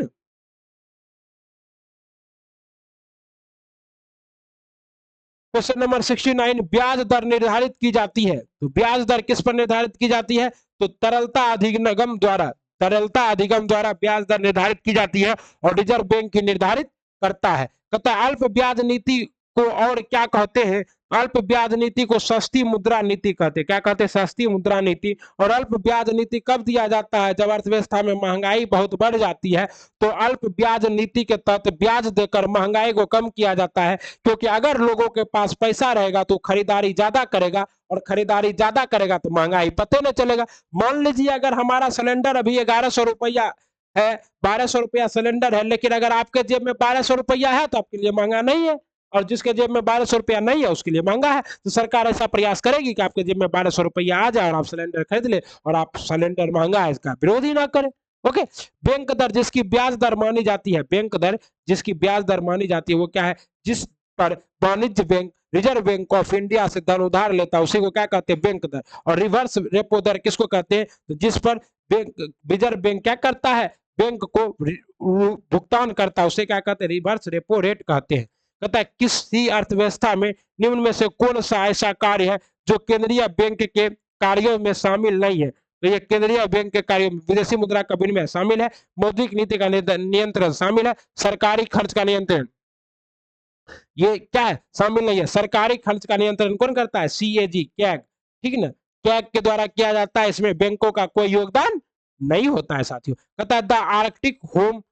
क्वेश्चन नंबर 69, ब्याज दर निर्धारित की जाती है, तो ब्याज दर किस पर निर्धारित की जाती है? तो तरलता अधिगम द्वारा, तरलता अधिगम द्वारा ब्याज दर निर्धारित की जाती है, और रिजर्व बैंक की निर्धारित करता है। कहता है अल्प ब्याज नीति को और क्या कहते हैं? अल्प ब्याज नीति को सस्ती मुद्रा नीति कहते हैं। क्या कहते हैं? सस्ती मुद्रा नीति। और अल्प ब्याज नीति कब दिया जाता है? जब अर्थव्यवस्था में महंगाई बहुत बढ़ जाती है, तो अल्प ब्याज नीति के तहत ब्याज देकर महंगाई को कम किया जाता है, क्योंकि अगर लोगों के पास पैसा रहेगा तो खरीदारी ज्यादा करेगा, और खरीदारी ज्यादा करेगा तो महंगाई पता नहीं चलेगा। मान लीजिए अगर हमारा सिलेंडर अभी 1100 रुपया है, 1200 रुपया सिलेंडर है, लेकिन अगर आपके जेब में 1200 रुपया है तो आपके लिए महंगा नहीं है, और जिसके जेब में 1200 रुपया नहीं है उसके लिए महंगा है। तो सरकार ऐसा प्रयास करेगी कि आपके जेब में 1200 रुपया आ जाए और आप सिलेंडर खरीद ले, और आप सिलेंडर महंगा है इसका विरोध ही ना करें। ओके। बैंक दर जिसकी ब्याज दर मानी जाती है, बैंक दर जिसकी ब्याज दर मानी जाती है वो क्या है? जिस पर वाणिज्य bank, reserve bank of India से धन उधार लेता है उसी को क्या कहते हैं? बैंक दर। और रिवर्स रेपो दर किसको कहते हैं? तो जिस पर बैंक, रिजर्व बैंक क्या करता है? बैंक को भुगतान करता है उसे क्या कहते हैं? रिवर्स रेपो रेट कहते हैं। कहता है किसी अर्थव्यवस्था में निम्न में से कौन सा ऐसा कार्य है जो केंद्रीय बैंक के कार्यों में शामिल नहीं है? तो ये केंद्रीय बैंक के कार्यों में विदेशी मुद्रा का विनिमय शामिल है, मौद्रिक नीति का नियंत्रण शामिल है, सरकारी खर्च का नियंत्रण ये क्या है? शामिल नहीं है। सरकारी खर्च का नियंत्रण कौन करता है? सीएजी, कैग, ठीक है ना। कैग के द्वारा किया जाता है, इसमें बैंकों का कोई योगदान नहीं होता है साथियों। कहता है the Arctic home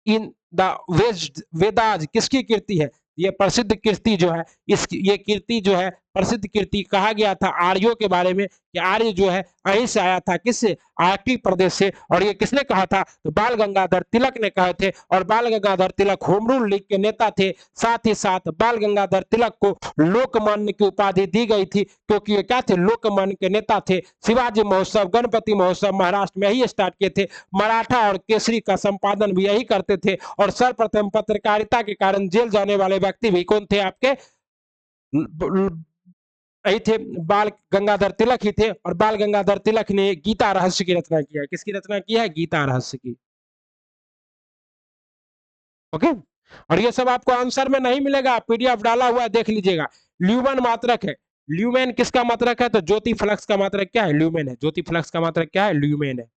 in the वेस्ट वेदाज किसकी कृति है? ये प्रसिद्ध कृति जो है, इस ये कृति जो है प्रसिद्ध कृति, कहा गया था आर्यों के बारे में कि आर्य जो है वहीं से आया था, किससे? आर्कटिक प्रदेश से। और ये किसने कहा था? तो बाल गंगाधर तिलक ने कहे थे, और बाल Gangadhar Tilak home rule league के नेता थे। साथ ही साथ बाल गंगाधर तिलक को लोकमान्य की उपाधि दी गई थी, क्योंकि ये क्या थे? लोकमान्य के नेता थे। शिवाजी महोत्सव, गणपति महोत्सव महाराष्ट्र में यही स्टार्ट किए थे। मराठा और केसरी का संपादन भी यही करते थे, और सर्वप्रथम पत्रकारिता के कारण जेल जाने वाले व्यक्ति भी कौन थे? आपके यही थे, बाल गंगाधर तिलक ही थे। और बाल गंगाधर तिलक ने गीता रहस्य की रचना किया है। किसकी रचना की है? गीता रहस्य की। ओके। और ये सब आपको आंसर में नहीं मिलेगा, पीडीएफ डाला हुआ है, देख लीजिएगा। ल्यूमन मात्रक है। ल्यूमेन किसका मात्रक है? तो ज्योति फ्लक्स का मात्रक क्या है? ल्यूमेन है। ज्योति फ्लक्स का मात्रक क्या है? ल्यूमेन है।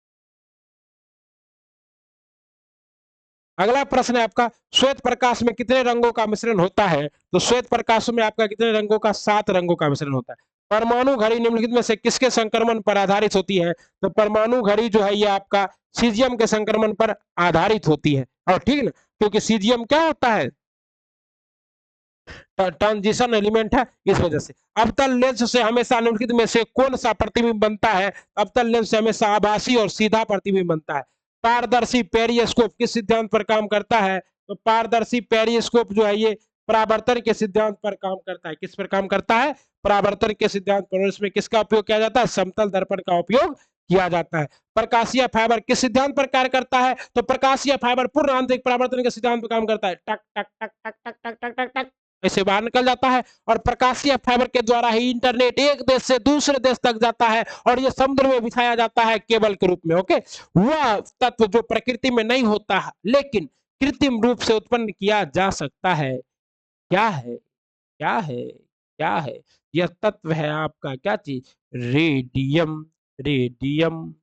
अगला प्रश्न है आपका, श्वेत प्रकाश में कितने रंगों का मिश्रण होता है? तो श्वेत प्रकाश में आपका कितने रंगों का? 7 रंगों का मिश्रण होता है। परमाणु घड़ी निम्नलिखित में से किसके संक्रमण पर आधारित होती है? तो परमाणु घड़ी जो है ये आपका सीजियम के संक्रमण पर आधारित होती है। और ठीक है ना, क्योंकि सीजियम क्या होता है? ट्रांजिशन एलिमेंट है, इस वजह से। अवतल लेंस से हमेशा निम्नलिखित में से कौन सा प्रतिबिंब बनता है? अवतल लेंस से हमेशा आभासी और सीधा प्रतिबिंब बनता है। पारदर्शी पेरिस्कोप किस सिद्धांत पर काम करता है? तो पारदर्शी पेरिस्कोप जो है ये परावर्तन के सिद्धांत पर काम करता है। किस पर काम करता है? परावर्तन के सिद्धांत पर। इसमें किसका उपयोग किया जाता है? समतल दर्पण का उपयोग किया जाता है। प्रकाशीय फाइबर किस सिद्धांत पर कार्य करता है? तो प्रकाशीय फाइबर पूर्ण आंतरिक परावर्तन के सिद्धांत पर काम करता है। टक टक टक टक टक टक टक टक टक ऐसे बाहर निकल जाता है, और प्रकाशीय फाइबर के द्वारा ही इंटरनेट एक देश से दूसरे देश तक जाता है, और ये समुद्र में बिछाया जाता है केबल के रूप में। ओके। वह तत्व जो प्रकृति में नहीं होता है लेकिन कृत्रिम रूप से उत्पन्न किया जा सकता है, क्या है? क्या है? क्या है? यह तत्व है आपका क्या चीज? रेडियम। रेडियम।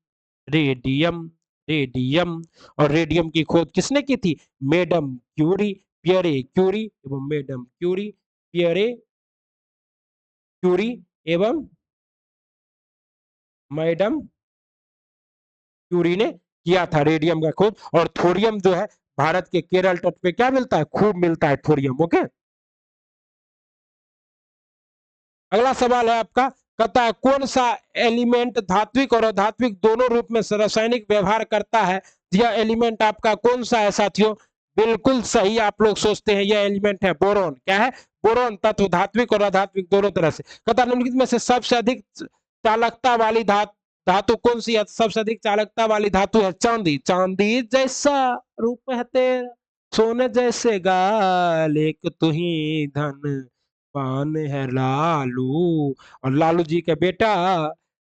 Radium, radium. और रेडियम की खोज किसने की थी? मैडम क्यूरी, पियरे क्यूरी एवं मैडम क्यूरी, पियरे क्यूरी एवं मैडम क्यूरी ने किया था रेडियम का खोज। और थोरियम जो है भारत के केरल तट पे क्या मिलता है? खूब मिलता है थोरियम। ओके, अगला सवाल है आपका, कहता है कौन सा एलिमेंट धात्विक और अधात्विक दोनों रूप में रासायनिक व्यवहार करता है? यह एलिमेंट आपका कौन सा है साथियों? बिल्कुल सही, आप लोग सोचते हैं यह एलिमेंट है बोरोन। क्या है? बोरोन तत्व धात्विक और अधात्विक दोनों तरह से। कहता है निम्नलिखित में से सबसे अधिक चालकता वाली धातु कौन सी है? सबसे अधिक चालकता वाली धातु है चांदी। चांदी जैसा रूप है तेरा, सोने जैसे गाल, एक तू ही धन पान है लालू। और लालू जी के बेटा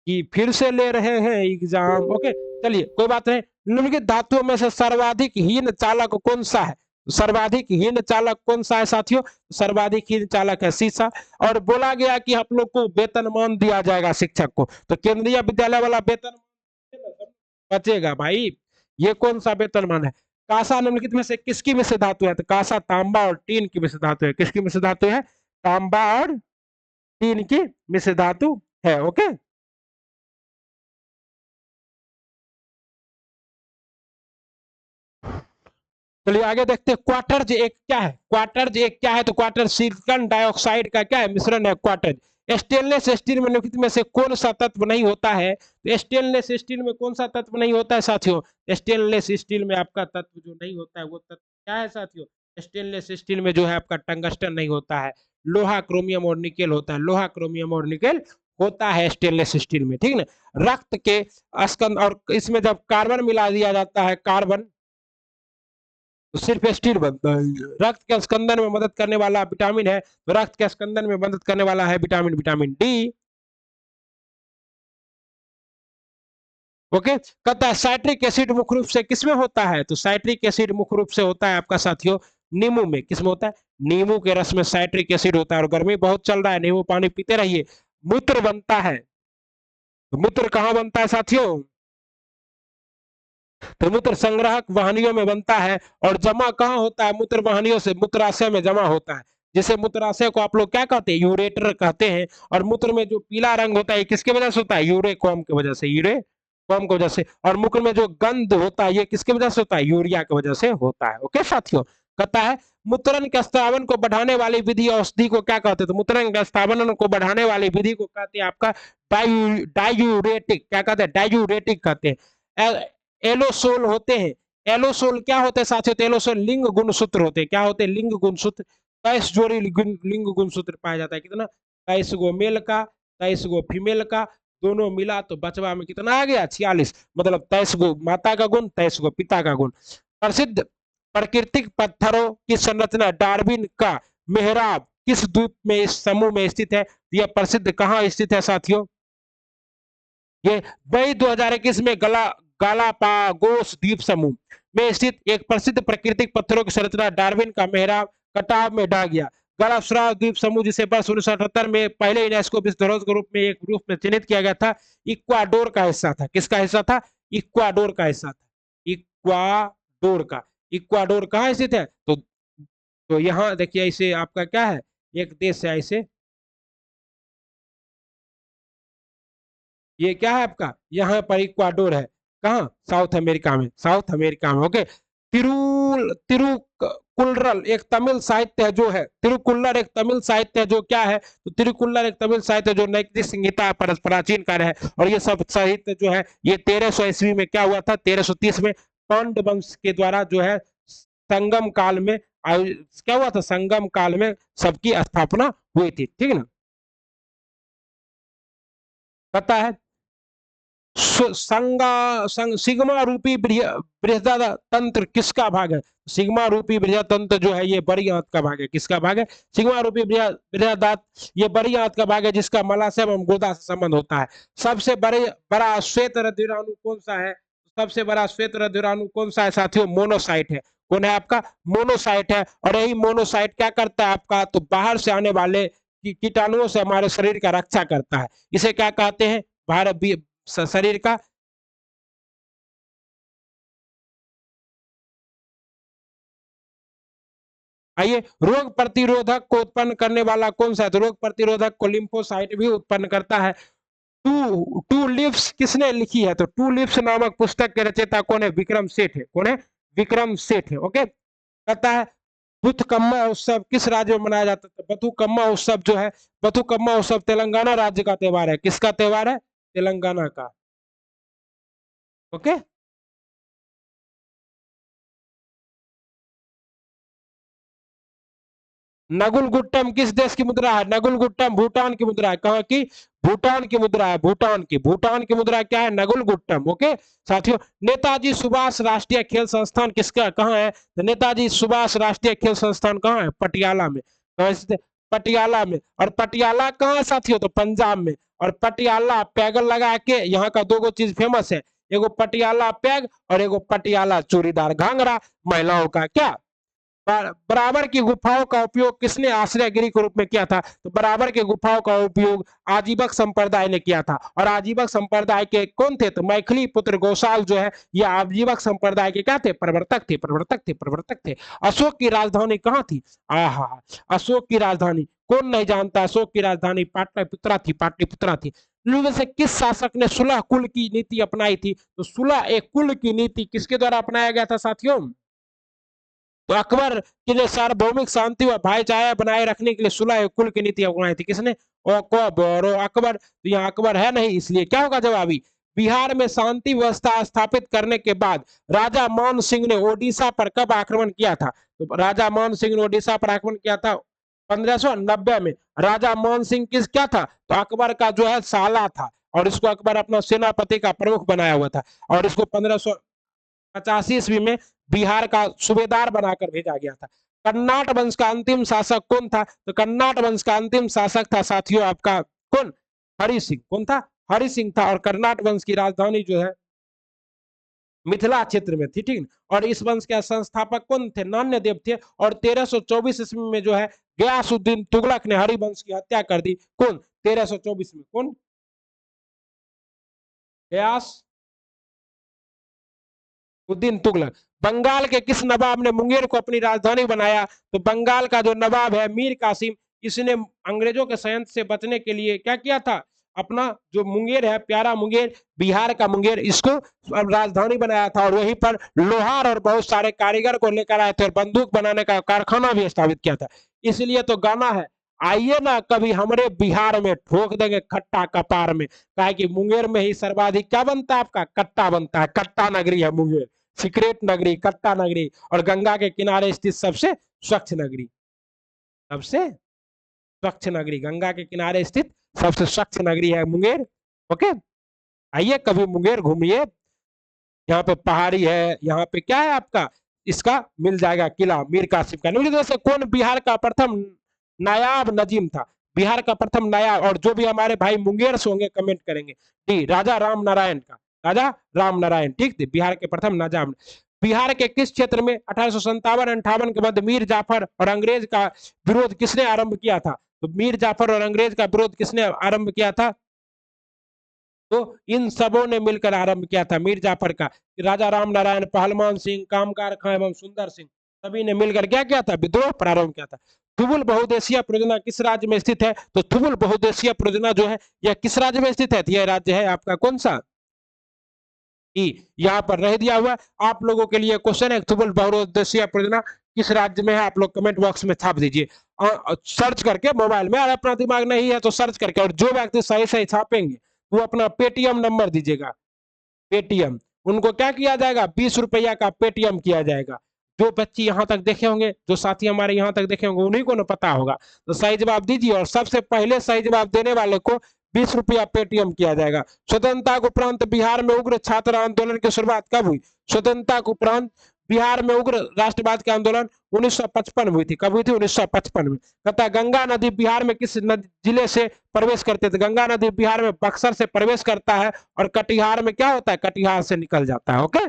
कि फिर से ले रहे हैं एग्जाम। ओके, चलिए कोई बात नहीं। निम्नलिखित धातुओं में से सर्वाधिक हीन चालक कौन सा है? सर्वाधिक हीन चालक कौन सा है साथियों? सर्वाधिक हीन चालक है सीसा। और बोला गया कि आप लोग को वेतनमान दिया जाएगा शिक्षक को, तो केंद्रीय विद्यालय वाला वेतन बचेगा भाई। ये कौन सा वेतनमान है? कासा निम्नलिखित में से किसकी मिश्र धातु है? तो कासा तांबा और टीन की मिश्र धातु है। किसकी मिश्र धातु है? तांबा और टीन की मिश्र धातु है। ओके, चलिए आगे देखते हैं। क्वार्टर्ज एक क्या है? क्वार्टर्ज एक क्या है? तो क्वार्टर सिलिकॉन डाइऑक्साइड का क्या है? मिश्रण है क्वार्टर्ज। स्टेनलेस स्टील में निम्नलिखित में से कौन सा तत्व नहीं होता है? तो स्टेनलेस स्टील में कौन सा तत्व नहीं होता है साथियों? स्टेनलेस स्टील में आपका तत्व जो नहीं होता है वो तत्व क्या है साथियों? स्टेनलेस स्टील में जो है आपका टंगस्टन नहीं होता है, लोहा क्रोमियम और निकेल होता है। लोहा क्रोमियम और निकेल होता है स्टेनलेस स्टील में, ठीक ना। रक्त के स्कंद और इसमें जब कार्बन मिला दिया जाता है, कार्बन, तो सिर्फ स्टील बनता है। रक्त के स्कंदन में मदद करने वाला विटामिन है, तो रक्त के स्कंदन में मदद करने वाला है विटामिन, विटामिन डी। ओके, कहता है साइट्रिक एसिड मुख्य रूप से किसमें होता है? तो साइट्रिक एसिड मुख्य रूप से होता है आपका साथियों नींबू में। किसमें होता है? नींबू के रस में साइट्रिक एसिड होता है। और गर्मी बहुत चल रहा है, नींबू पानी पीते रहिए। मूत्र बनता है, तो मूत्र कहाँ बनता है साथियों? तो मूत्र संग्राहक वाहिनियों में बनता है। और जमा कहाँ होता है मूत्र वाहिनियों से? मूत्राशय में जमा होता है। जिसे मूत्राशय को आप लोग क्या कहते हैं? यूरेटर कहते हैं। और मूत्र में जो पीला रंग होता है किसके वजह से होता है? यूरेकॉम की वजह से, यूरेकॉम की वजह से। और मूत्र में जो गंध होता है ये किसकी वजह से होता है? यूरिया की वजह से होता है। ओके साथियों, कहता है मूत्रन के स्थावन को बढ़ाने वाली विधि औषधि को क्या कहते हैं? तो मूत्रन के स्थावन को बढ़ाने वाली विधि को कहते हैं आपका डायूरेटिक। क्या कहते हैं? डायूरेटिक कहते हैं। एलोसोल होते हैं। एलोसोल क्या होते हैं साथियों? तो एलोसोल लिंग गुणसूत्र होते हैं। क्या होते हैं? लिंग गुणसूत्र। 23 जोड़ी लिंग गुणसूत्र पाया जाता है। कितना? 23 गो मेल का, 23 गो फीमेल का, दोनों मिला तो बचवा में कितना आ गया? 46। मतलब 23 गो माता का गुण, 23 गो पिता का गुण। प्रसिद्ध प्राकृतिक पत्थरों की संरचना डार्विन का मेहराब किस द्वीप में, इस समूह में स्थित है? यह प्रसिद्ध कहाँ स्थित है साथियों? ये मई 2021 में गालापागोस द्वीप समूह में स्थित एक प्रसिद्ध प्राकृतिक पत्थरों की संरचना डार्विन का मेहराब कटाव में ढह गया। गालापागोस द्वीप समूह जिसे वर्ष 1978 में पहले यूनेस्को विश्व धरोहर के रूप में एक रूप में चिन्हित किया गया था, इक्वाडोर का हिस्सा था। किसका हिस्सा था? इक्वाडोर का हिस्सा था। इक्वाडोर का। इक्वाडोर कहाँ स्थित है? तो यहाँ देखिए इसे आपका क्या है? एक देश है इसे, ये क्या है आपका? यहाँ पर इक्वाडोर है। कहाँ? साउथ अमेरिका में, साउथ अमेरिका में। ओके, तिरुकुल्लर एक तमिल साहित्य है जो है, तिरुकुल्लर एक तमिल साहित्य है जो क्या है? तो तिरुकुल्लर एक तमिल साहित्य जो नैतिक संहिता प्राचीन काल है। और ये सब साहित्य जो है ये 1300 ईस्वी में क्या हुआ था? 1330 में पांड वंश के द्वारा जो है संगम काल में क्या हुआ था? संगम काल में सबकी स्थापना हुई थी, ठीक है ना। पता है सिग्मा रूपी बृहदातंत्र किसका भाग है? सिग्मा रूपी बृहदातंत्र जो है ये बड़ी आंत का भाग है। किसका भाग है? सिग्मा रूपी बृहदात, ये बड़ी आंत का भाग है जिसका मलाशय एवं गुदा से संबंध होता है। सबसे बड़ा श्वेत रधिराणु कौन सा है? सबसे बड़ा श्वेत रधिराणु कौन सा है साथियों? मोनोसाइट है। कौन है आपका? मोनोसाइट है। और यही मोनोसाइट क्या करता है आपका? तो बाहर से आने वाले कीटाणुओं से हमारे शरीर का रक्षा करता है। इसे क्या कहते हैं? भारत शरीर का आइए, रोग प्रतिरोधक को उत्पन्न करने वाला कौन सा है? तो रोग प्रतिरोधक को लिम्फोसाइट भी उत्पन्न करता है। टू लिव्स किसने लिखी है? तो टू लिव्स नामक पुस्तक के रचयिता कौन है? विक्रम सेठ है। कौन है? विक्रम सेठ है। ओके, कहता है बुथकम्मा उत्सव किस राज्य में मनाया जाता है? बथुकम्मा उत्सव जो है, बथुकम्मा उत्सव तेलंगाना राज्य का त्योहार है। किसका त्योहार है? तेलंगाना का। ओके, नगुल गुट्टम किस देश की मुद्रा है? नगुल गुट्टम भूटान की मुद्रा है। कहाँ की? भूटान की मुद्रा है। भूटान की। भूटान की मुद्रा क्या है? नगुल गुट्टम। ओके साथियों, नेताजी सुभाष राष्ट्रीय खेल संस्थान किसका कहाँ है? तो नेताजी सुभाष राष्ट्रीय खेल संस्थान कहाँ है? पटियाला में। कहाँ स्थित है? पटियाला में। और पटियाला कहाँ है साथियों? तो पंजाब में। और पटियाला पैगल लगा के यहाँ का दो चीज फेमस है, एगो पटियाला पैग और एगो पटियाला चूड़ीदार घाघरा, महिलाओं का क्या? बराबर की गुफाओं का उपयोग किसने आश्रय गृह के रूप में किया था? तो बराबर के गुफाओं का उपयोग आजीवक संप्रदाय ने किया था। और आजीवक संप्रदाय के कौन थे? तो मैथिली पुत्र गौशाल जो है, ये आजीवक संप्रदाय के क्या थे? प्रवर्तक थे। प्रवर्तक थे। प्रवर्तक थे। अशोक की राजधानी कहाँ थी? आहा, अशोक की राजधानी कौन नहीं जानता? अशोक की राजधानी पाटलिपुत्रा थी। पाटलिपुत्रा थी। इनमें से किस शासक ने सुलह कुल की नीति अपनाई थी? तो सुलह एक कुल की नीति किसके द्वारा अपनाया गया था साथियों? तो अकबर के लिए सार्वभौमिक शांति व भाईचारा बनाए रखने के लिए सुलह कुल की नीति अपनाई थी। किसने? और अकबर। तो यहाँ अकबर है नहीं, इसलिए क्या होगा जवाबी? बिहार में शांति व्यवस्था स्थापित करने के बाद राजा मान सिंह ने ओडिशा पर कब आक्रमण किया था? तो राजा मान सिंह ने ओडिशा पर आक्रमण किया था 1590 में। राजा मान सिंह किस क्या था? तो अकबर का जो है साला था, और इसको अकबर अपना सेनापति का प्रमुख बनाया हुआ था। और इसको 1585 ईस्वी में बिहार का सूबेदार बनाकर भेजा गया था। कर्नाट वंश का अंतिम शासक कौन था? तो कर्नाट वंश का अंतिम शासक था साथियों आपका कौन? हरि सिंह। कौन था? हरि सिंह था। और कर्नाट वंश की राजधानी जो है मिथिला क्षेत्र में थी। ठीक, और इस वंश के संस्थापक कौन थे? नान्य देव थे। और 1324 ईस्वी में जो है गयासुद्दीन तुगलक ने हरिवंश की हत्या कर दी। कौन? 1324 में। कौन? गयास उद्दीन तुगलक। बंगाल के किस नवाब ने मुंगेर को अपनी राजधानी बनाया? तो बंगाल का जो नवाब है मीर कासिम, इसने अंग्रेजों के संयंत्र से बचने के लिए क्या किया था? अपना जो मुंगेर है, प्यारा मुंगेर, बिहार का मुंगेर, इसको राजधानी बनाया था। और वहीं पर लोहार और बहुत सारे कारीगर को लेकर आए थे और बंदूक बनाने का कारखाना भी स्थापित किया था। इसलिए तो गाना है, आइए ना कभी हमारे बिहार में, ठोक देंगे खट्टा कपार में। कहा कि मुंगेर में ही सर्वाधिक क्या बनता है? आपका कट्टा बनता है। कट्टा नगरी है मुंगेर, सिगरेट नगरी, कट्टा नगरी, और गंगा के किनारे स्थित सबसे स्वच्छ नगरी। सबसे स्वच्छ नगरी, गंगा के किनारे स्थित सबसे स्वच्छ नगरी है मुंगेर। ओके, आइए कभी मुंगेर घूमिए। यहाँ पे पहाड़ी है, यहाँ पे क्या है आपका? इसका मिल जाएगा किला मीर कासिम का। निम्नलिखित से कौन बिहार का प्रथम नायाब नजीम था? बिहार का प्रथम नायाब, और जो भी हमारे भाई मुंगेर से होंगे कमेंट करेंगे। डी, राजा राम नारायण का। राजा राम नारायण, ठीक थे, बिहार के प्रथम नायाब। बिहार के किस क्षेत्र में 1857-58 के मध्य मीर जाफर और अंग्रेज का विरोध किसने आरंभ किया था? तो मीर जाफर और अंग्रेज का विरोध किसने आरंभ किया था? तो इन सबों ने मिलकर आरंभ किया था। मीर जाफर का, राजा राम नारायण, पहलमान सिंह, कामकार खां एवं सुंदर सिंह, सभी ने मिलकर क्या किया था? विद्रोह प्रारंभ किया था। थुबुल बहुदेशीय परियोजना किस राज्य में स्थित है? तो थुबुल बहुदेशीय परियोजना जो है यह किस राज्य में स्थित है? यह राज्य है आपका कौन सा? यहाँ पर रह दिया हुआ। आप लोगों के लिए क्वेश्चन है, थुबुल बहुदेशीय परियोजना किस राज्य में है? आप लोग कमेंट बॉक्स में छाप दीजिए, सर्च करके मोबाइल में। अगर अपना दिमाग नहीं है तो सर्च करके, और जो व्यक्ति सही सही छापेंगे वो अपना पेटीएम नंबर दीजिएगा। पेटीएम, उनको क्या किया जाएगा? 20 रुपया का पेटीएम किया जाएगा। जो बच्चे यहाँ तक देखे होंगे, जो साथी हमारे यहाँ तक देखे होंगे, उन्हीं को ना पता होगा। तो सही जवाब दीजिए, और सबसे पहले सही जवाब देने वाले को 20 रुपया पेटीएम किया जाएगा। स्वतंत्रता के उपरांत बिहार में उग्र छात्र आंदोलन की शुरुआत कब हुई? स्वतंत्रता के उपरांत बिहार में उग्र राष्ट्रवाद के आंदोलन 1955 हुई थी। कब हुई थी? 1955 में। कहता है गंगा नदी बिहार में किस जिले से प्रवेश करते थे? गंगा नदी बिहार में बक्सर से प्रवेश करता है, और कटिहार में क्या होता है? कटिहार से निकल जाता है। ओके,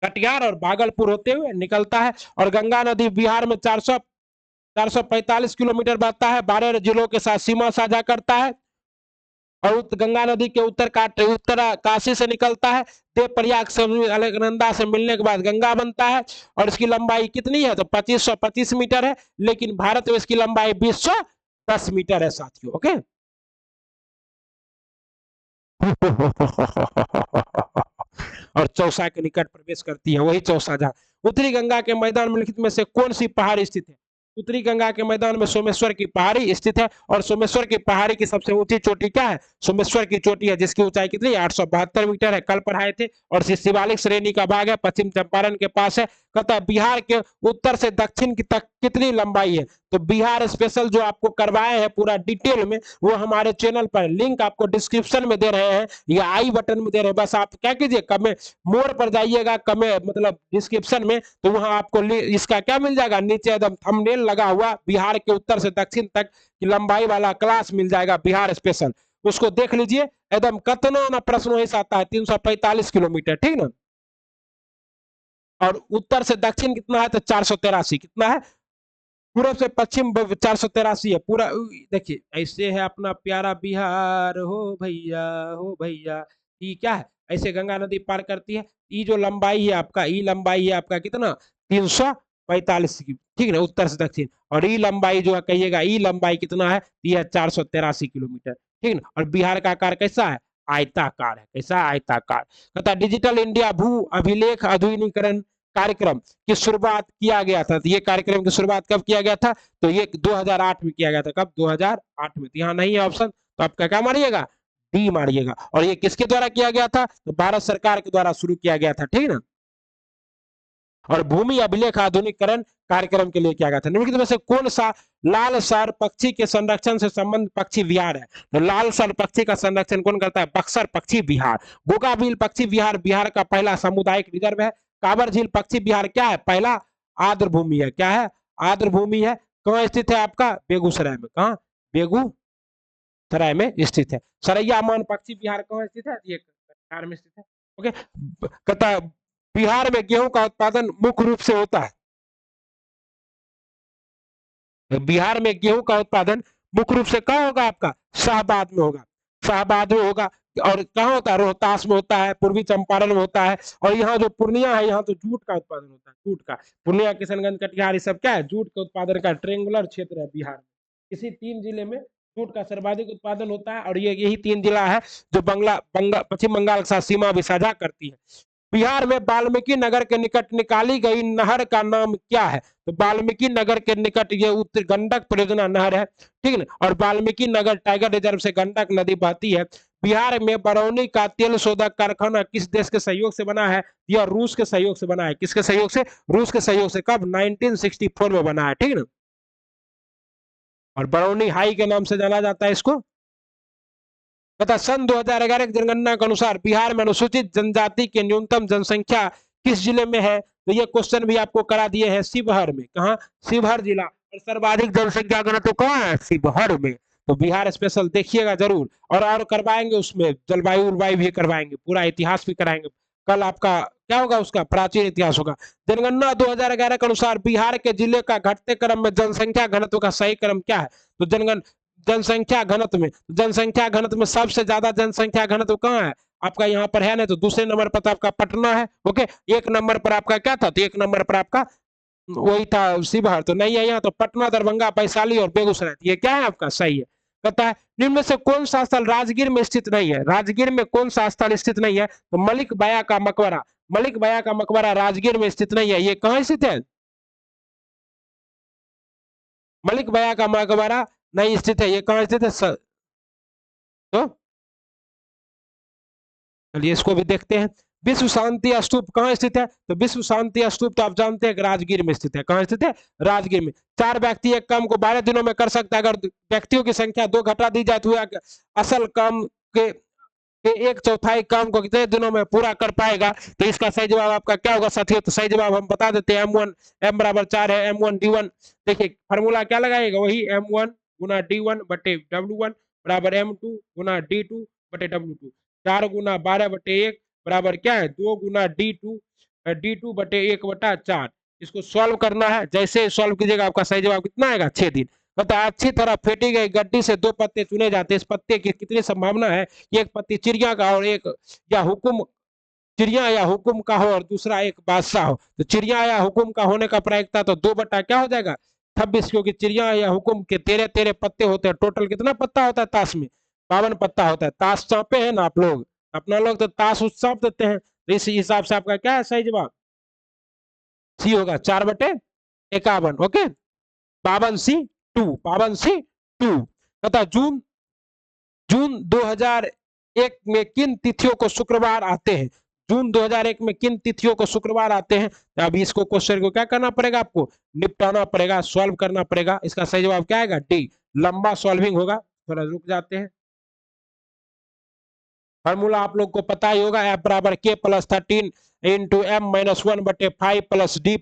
कटिहार और भागलपुर होते हुए निकलता है। और गंगा नदी बिहार में 445 किलोमीटर बहता है, 12 जिलों के साथ सीमा साझा करता है। और गंगा नदी के उत्तर काशी से निकलता है, देवप्रयाग से अलकनंदा से मिलने के बाद गंगा बनता है, और इसकी लंबाई कितनी है तो 2525 मीटर है, लेकिन भारत में इसकी लंबाई 2010 मीटर है साथियों। ओके और चौसा के निकट प्रवेश करती है, वही चौसा जहां उत्तरी गंगा के मैदान में लिखित में से कौन सी पहाड़ी स्थित है? उत्तरी गंगा के मैदान में सोमेश्वर की पहाड़ी स्थित है, और सोमेश्वर की पहाड़ी की सबसे ऊंची चोटी क्या है? सोमेश्वर की चोटी है, जिसकी ऊंचाई कितनी है? 872 मीटर है, कल पढ़ाए थे। और शिवालिक श्रेणी का भाग है, पश्चिम चंपारण के पास है। कहता बिहार के उत्तर से दक्षिण की तक कितनी लंबाई है? तो बिहार स्पेशल जो आपको करवाए हैं पूरा डिटेल में, वो हमारे चैनल पर लिंक आपको डिस्क्रिप्शन में दे रहे हैं या आई बटन में दे रहे हैं। बस आप क्या कीजिए, कमेंट मोर पर जाइएगा, मतलब डिस्क्रिप्शन में, तो वहां आपको इसका क्या मिल जाएगा, नीचे एकदम थंबनेल लगा हुआ बिहार के उत्तर से दक्षिण तक की लंबाई वाला क्लास मिल जाएगा, बिहार स्पेशल। उसको देख लीजिए, एकदम कतना ना प्रश्न वही आता है, 345 किलोमीटर, ठीक ना। और उत्तर से दक्षिण कितना है तो 483, कितना है? पूर्व से पश्चिम 483 है पूरा। देखिए ऐसे है अपना प्यारा बिहार हो भैया, हो भैया। ये क्या है? ऐसे गंगा नदी पार करती है। ये जो लंबाई है आपका, ये लंबाई है आपका कितना? 345, ठीक है, उत्तर से दक्षिण। और ये लंबाई जो है कहिएगा, ये लंबाई कितना है? ये 483 किलोमीटर, ठीक है। और बिहार का आकार कैसा है? आयताकार है। कैसा? आयताकार। कहता डिजिटल इंडिया भू अभिलेख आधुनिकीकरण कार्यक्रम की शुरुआत किया गया था। तो ये कार्यक्रम की शुरुआत कब किया गया था? तो ये 2008 में किया गया था। कब? 2008 में। तो यहाँ नहीं है ऑप्शन, तो आप क्या मारिएगा? डी मारिएगा। और ये किसके द्वारा किया गया था? तो भारत सरकार के द्वारा शुरू किया गया था, ठीक है ना। और भूमि अभिलेख आधुनिकीकरण कार्यक्रम के लिए किया गया था। निम्नलिखित में से कौन सा लाल सर पक्षी के संरक्षण से संबंध पक्षी विहार है? तो लाल सर पक्षी का संरक्षण कौन करता है? बक्सर पक्षी विहार। गोगाबिल पक्षी विहार बिहार का पहला सामुदायिक रिजर्व है। कांवर झील पक्षी विहार क्या है? पहला आर्द्र भूमि है। क्या है? आर्द्र भूमि है। कहाँ स्थित है आपका? बेगूसराय में। कहाँ? बेगूसराय में स्थित है। सरैया मान पक्षी विहार कहाँ स्थित है? ये बिहार में स्थित है। ओके, कहता बिहार में गेहूं का उत्पादन मुख्य रूप से होता है। बिहार में गेहूं का उत्पादन मुख्य रूप से कहाँ होगा आपका? शाहबाद में होगा। शाहबाद में होगा। और कहाँ होता है? रोहतास में होता है, पूर्वी चंपारण में होता है। और यहाँ जो पूर्णिया है, यहाँ तो जूट का उत्पादन होता है, जूट का। पूर्णिया, किशनगंज, कटिहार, ये सब क्या है? जूट के उत्पादन का ट्रेंगुलर क्षेत्र है बिहार में। इसी 3 जिले में जूट का सर्वाधिक उत्पादन होता है। और ये यही 3 जिला है जो पश्चिम बंगाल के साथ सीमा भी साझा करती है। बिहार में वाल्मीकि नगर के निकट निकाली गई नहर का नाम क्या है? तो वाल्मीकि नगर के निकट ये उत्तर गंडक परियोजना नहर है, ठीक है ना। और वाल्मीकि नगर टाइगर रिजर्व से गंडक नदी बहती है। बिहार में बरौनी का तेल शोधक कारखाना किस देश के सहयोग से बना है? यह रूस के सहयोग से बना है। किसके सहयोग से? रूस के सहयोग से। कब? 1964 में बना है, ठीक है ना। और बरौनी हाई के नाम से जाना जाता है इसको। तथा सन 2011 की जनगणना के अनुसार बिहार में अनुसूचित जनजाति की न्यूनतम जनसंख्या किस जिले में है? तो ये क्वेश्चन भी आपको करा दिए हैं शिवहर में। कहा? शिवहर जिला। और सर्वाधिक जनसंख्या घनत्व तो कहाँ है? शिवहर में। तो बिहार स्पेशल देखिएगा जरूर। और करवाएंगे उसमें जलवायु उलवायु भी करवाएंगे, पूरा इतिहास भी कराएंगे। कल आपका क्या होगा? उसका प्राचीन इतिहास होगा। जनगणना 2011 के अनुसार बिहार के जिले का घटते क्रम में जनसंख्या घनत्व का सही क्रम क्या है? तो जनसंख्या घनत्व में सबसे ज्यादा जनसंख्या घनत्व कहाँ है? आपका यहाँ पर है ना। तो दूसरे नंबर पर तो आपका पटना है। ओके, एक नंबर पर आपका क्या था? तो एक नंबर पर आपका वही था शिवहर। तो नहीं है यहाँ, तो पटना, दरभंगा, वैशाली और बेगूसराय। ये क्या है आपका? सही है। कहता है निम्न में से कौन सा स्थल राजगीर में स्थित नहीं है? राजगीर में कौन सा स्थल स्थित नहीं है? तो मलिक बाया का मकबरा। मलिक बाया का मकबरा राजगीर में स्थित नहीं है। ये कहाँ स्थित है? मलिक बाया का मकबरा नहीं स्थित है। ये कहाँ स्थित है? तो चलिए इसको भी देखते हैं। विश्व शांति स्तूप कहाँ स्थित है? तो विश्व शांति स्तूप तो आप जानते हैं राजगीर में स्थित है। कहाँ स्थित है? राजगीर में। 4 व्यक्ति एक काम को 12 दिनों में कर सकता है। अगर व्यक्तियों की संख्या 2 घटा दी जाए तो असल काम के 1/4 काम को कितने दिनों में पूरा कर पाएगा? तो इसका सही जवाब आपका क्या होगा साथियों? तो सही जवाब हम बता देते हैं, M1 M बराबर 4 है, M1 D1। देखिए फॉर्मूला क्या लगाएगा? वही M1 गुना D1 बटे W1 बराबर M2 गुना D2 बटे W2। 4 गुना 12/1 बराबर क्या है? 2 गुना D2 बटे 1/4। इसको सॉल्व करना है। जैसे सॉल्व कीजिएगा आपका सही जवाब कितना आएगा? 6 दिन। कहता है अच्छी तरह फेंटी गई गड्डी से 2 पत्ते चुने जाते हैं, इस पत्ते की कितनी संभावना है कि एक पत्ती चिड़िया का और एक या हुकुम चिड़िया या हुकुम का हो और दूसरा एक बादशाह हो। तो चिड़िया या हुकुम का होने का प्रायिकता तो 2 बटा क्या हो जाएगा 26, क्योंकि चिड़िया या हुकुम के 13 पत्ते होते हैं। टोटल कितना पत्ता होता है ताश में 52 पत्ता होता है। ताश चापे हैं ना आप लोग, अपना लोग तो ताश उस चाप देते हैं। तो इस हिसाब से आपका क्या है सही जवाब सी होगा 4/51। Okay 52C2 52C2। तथा जून जून 2001 में किन तिथियों को शुक्रवार आते हैं? जून 2001 में किन तिथियों को शुक्रवार आते हैं? तो अभी इसको क्वेश्चन को क्या करना पड़ेगा, आपको निपटाना पड़ेगा, सॉल्व करना पड़ेगा। इसका सही जवाब क्या आएगा डी, लंबा सॉल्विंग होगा। थोड़ा रुक जाते हैं। फॉर्मूला आप लोग को पता ही होगा, F बराबर K plus 13 into M minus 1/5 plus D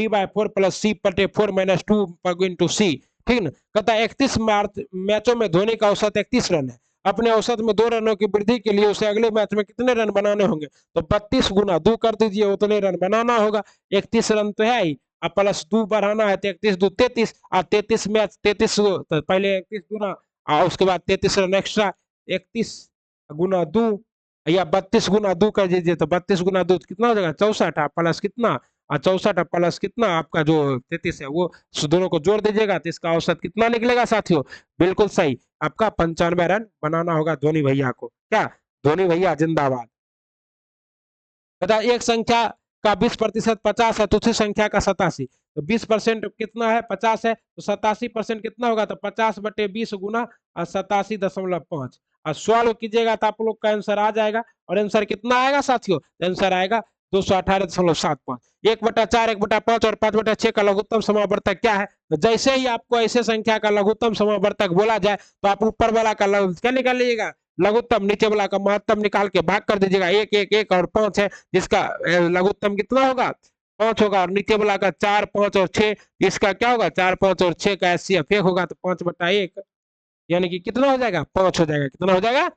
by 4 plus C/4 minus 2 into C। ठीक ना। कहता है 31 मैचों में धोनी का औसत 31 रन है। अपने औसत में 2 रनों की वृद्धि के लिए उसे अगले मैच में कितने रन बनाने होंगे? तो 32 गुना 2 कर दीजिए, उतने रन बनाना होगा। 31 रन तो है ही, अब प्लस 2 बढ़ाना है तो 31 2 33 और 33 मैच 33 तो पहले 31 गुना और उसके बाद 33 रन एक्स्ट्रा। 31 गुना 2 या 32 गुना 2 कर दीजिए, तो 32 गुना 2 कितना हो जाएगा 64 प्लस कितना 64 प्लस कितना आपका जो 33 है वो दोनों को जोड़ दीजिएगा तो इसका औसत कितना निकलेगा साथियों? बिल्कुल सही, आपका 95 रन बनाना होगा धोनी भैया को। क्या धोनी भैया जिंदाबाद। बता एक संख्या का 20% 50 है तो उसी संख्या का 87, तो 20% कितना है 50 है तो 87% कितना होगा? तो 50/20 गुना 87.5 और सॉल्व कीजिएगा तो आप लोग का आंसर आ जाएगा। और आंसर कितना आएगा साथियों? आंसर आएगा 218.75। 1/4 1/5 और 5/6 का लघुत्तम समावर्तक क्या है? तो जैसे ही आपको ऐसे संख्या का लघुत्तम समावर्तक बोला जाए तो आप ऊपर वाला का क्या निकाल लीजिएगा लघुत्तम, नीचे वाला का महत्तम निकाल के भाग कर दीजिएगा। 1 1 1 और 5 है, जिसका लघुत्तम कितना होगा 5 होगा, और नीचे वाला का 4 5 और 6, इसका क्या होगा 4 5 और 6 का HCF होगा, तो 5/1 यानी कि कितना हो जाएगा 5 हो जाएगा। कितना हो जाएगा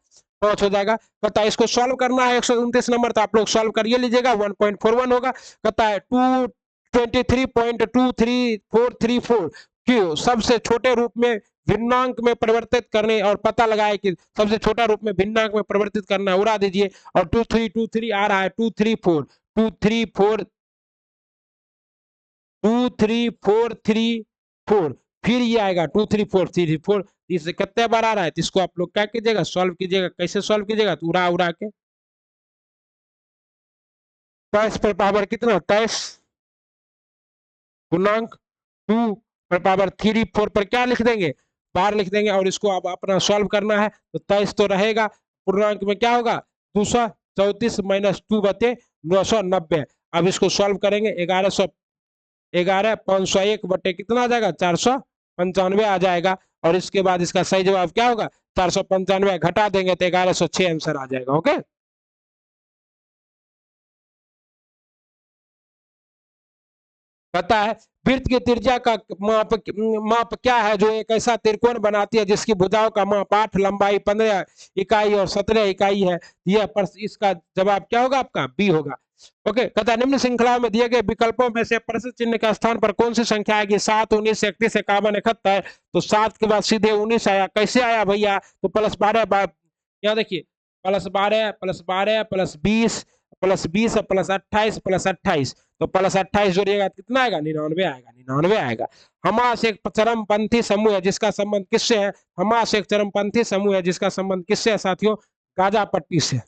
5 हो जाएगा। कहता है इसको सॉल्व करना है 129 नंबर, तो आप लोग सॉल्व करिए लीजिएगा। 1.41 होगा। कहता है 223.23434 क्यों सबसे छोटे रूप में भिन्नांक में परिवर्तित करने और पता लगाए कि सबसे छोटा रूप में भिन्नांक में परिवर्तित करना है, उड़ा दीजिए। और 2323 आ रहा है 234 234 23434 फिर ये आएगा 23434, इसे कितने बार आ रहा है तो इसको आप लोग क्या कीजिएगा सॉल्व कीजिएगा। कैसे सॉल्व कीजिएगा तो उड़ा उड़ा के 23 पर पावर कितना 23 गुणांक 2 पर पावर 3 4 पर क्या लिख देंगे बार लिख देंगे, और इसको आप अपना सॉल्व करना है। तो 23 तो रहेगा, पूर्णांक में क्या होगा 234 माइनस 2/990। अब इसको सॉल्व करेंगे 11 501 बटे कितना आ जाएगा 495 आ जाएगा। और इसके बाद इसका सही जवाब क्या होगा 495 घटा देंगे तो 1106 आंसर आ जाएगा। ओके पता है वृत्त की त्रिज्या का माप क्या है जो एक ऐसा त्रिकोण बनाती है जिसकी भुजाओं का माप 8, लंबाई 15 इकाई और 17 इकाई है। यह इसका जवाब क्या होगा आपका बी होगा। ओके कहता है निम्न श्रृंखला में दिए गए विकल्पों में से प्रश्न चिन्ह के स्थान पर कौन सी संख्या आएगी? 7 19 31 51 71। तो 7 के बाद सीधे 19 आया, कैसे आया भैया? तो +12 यहाँ देखिए +12 +12 +20 +20 +28 +28, तो +28 जोड़िएगा कितना आएगा 99 आएगा। 99 आएगा। हमास एक चरमपंथी समूह है जिसका संबंध किससे है? हमास एक चरमपंथी समूह है जिसका संबंध किससे है साथियों? गाजा पट्टी से।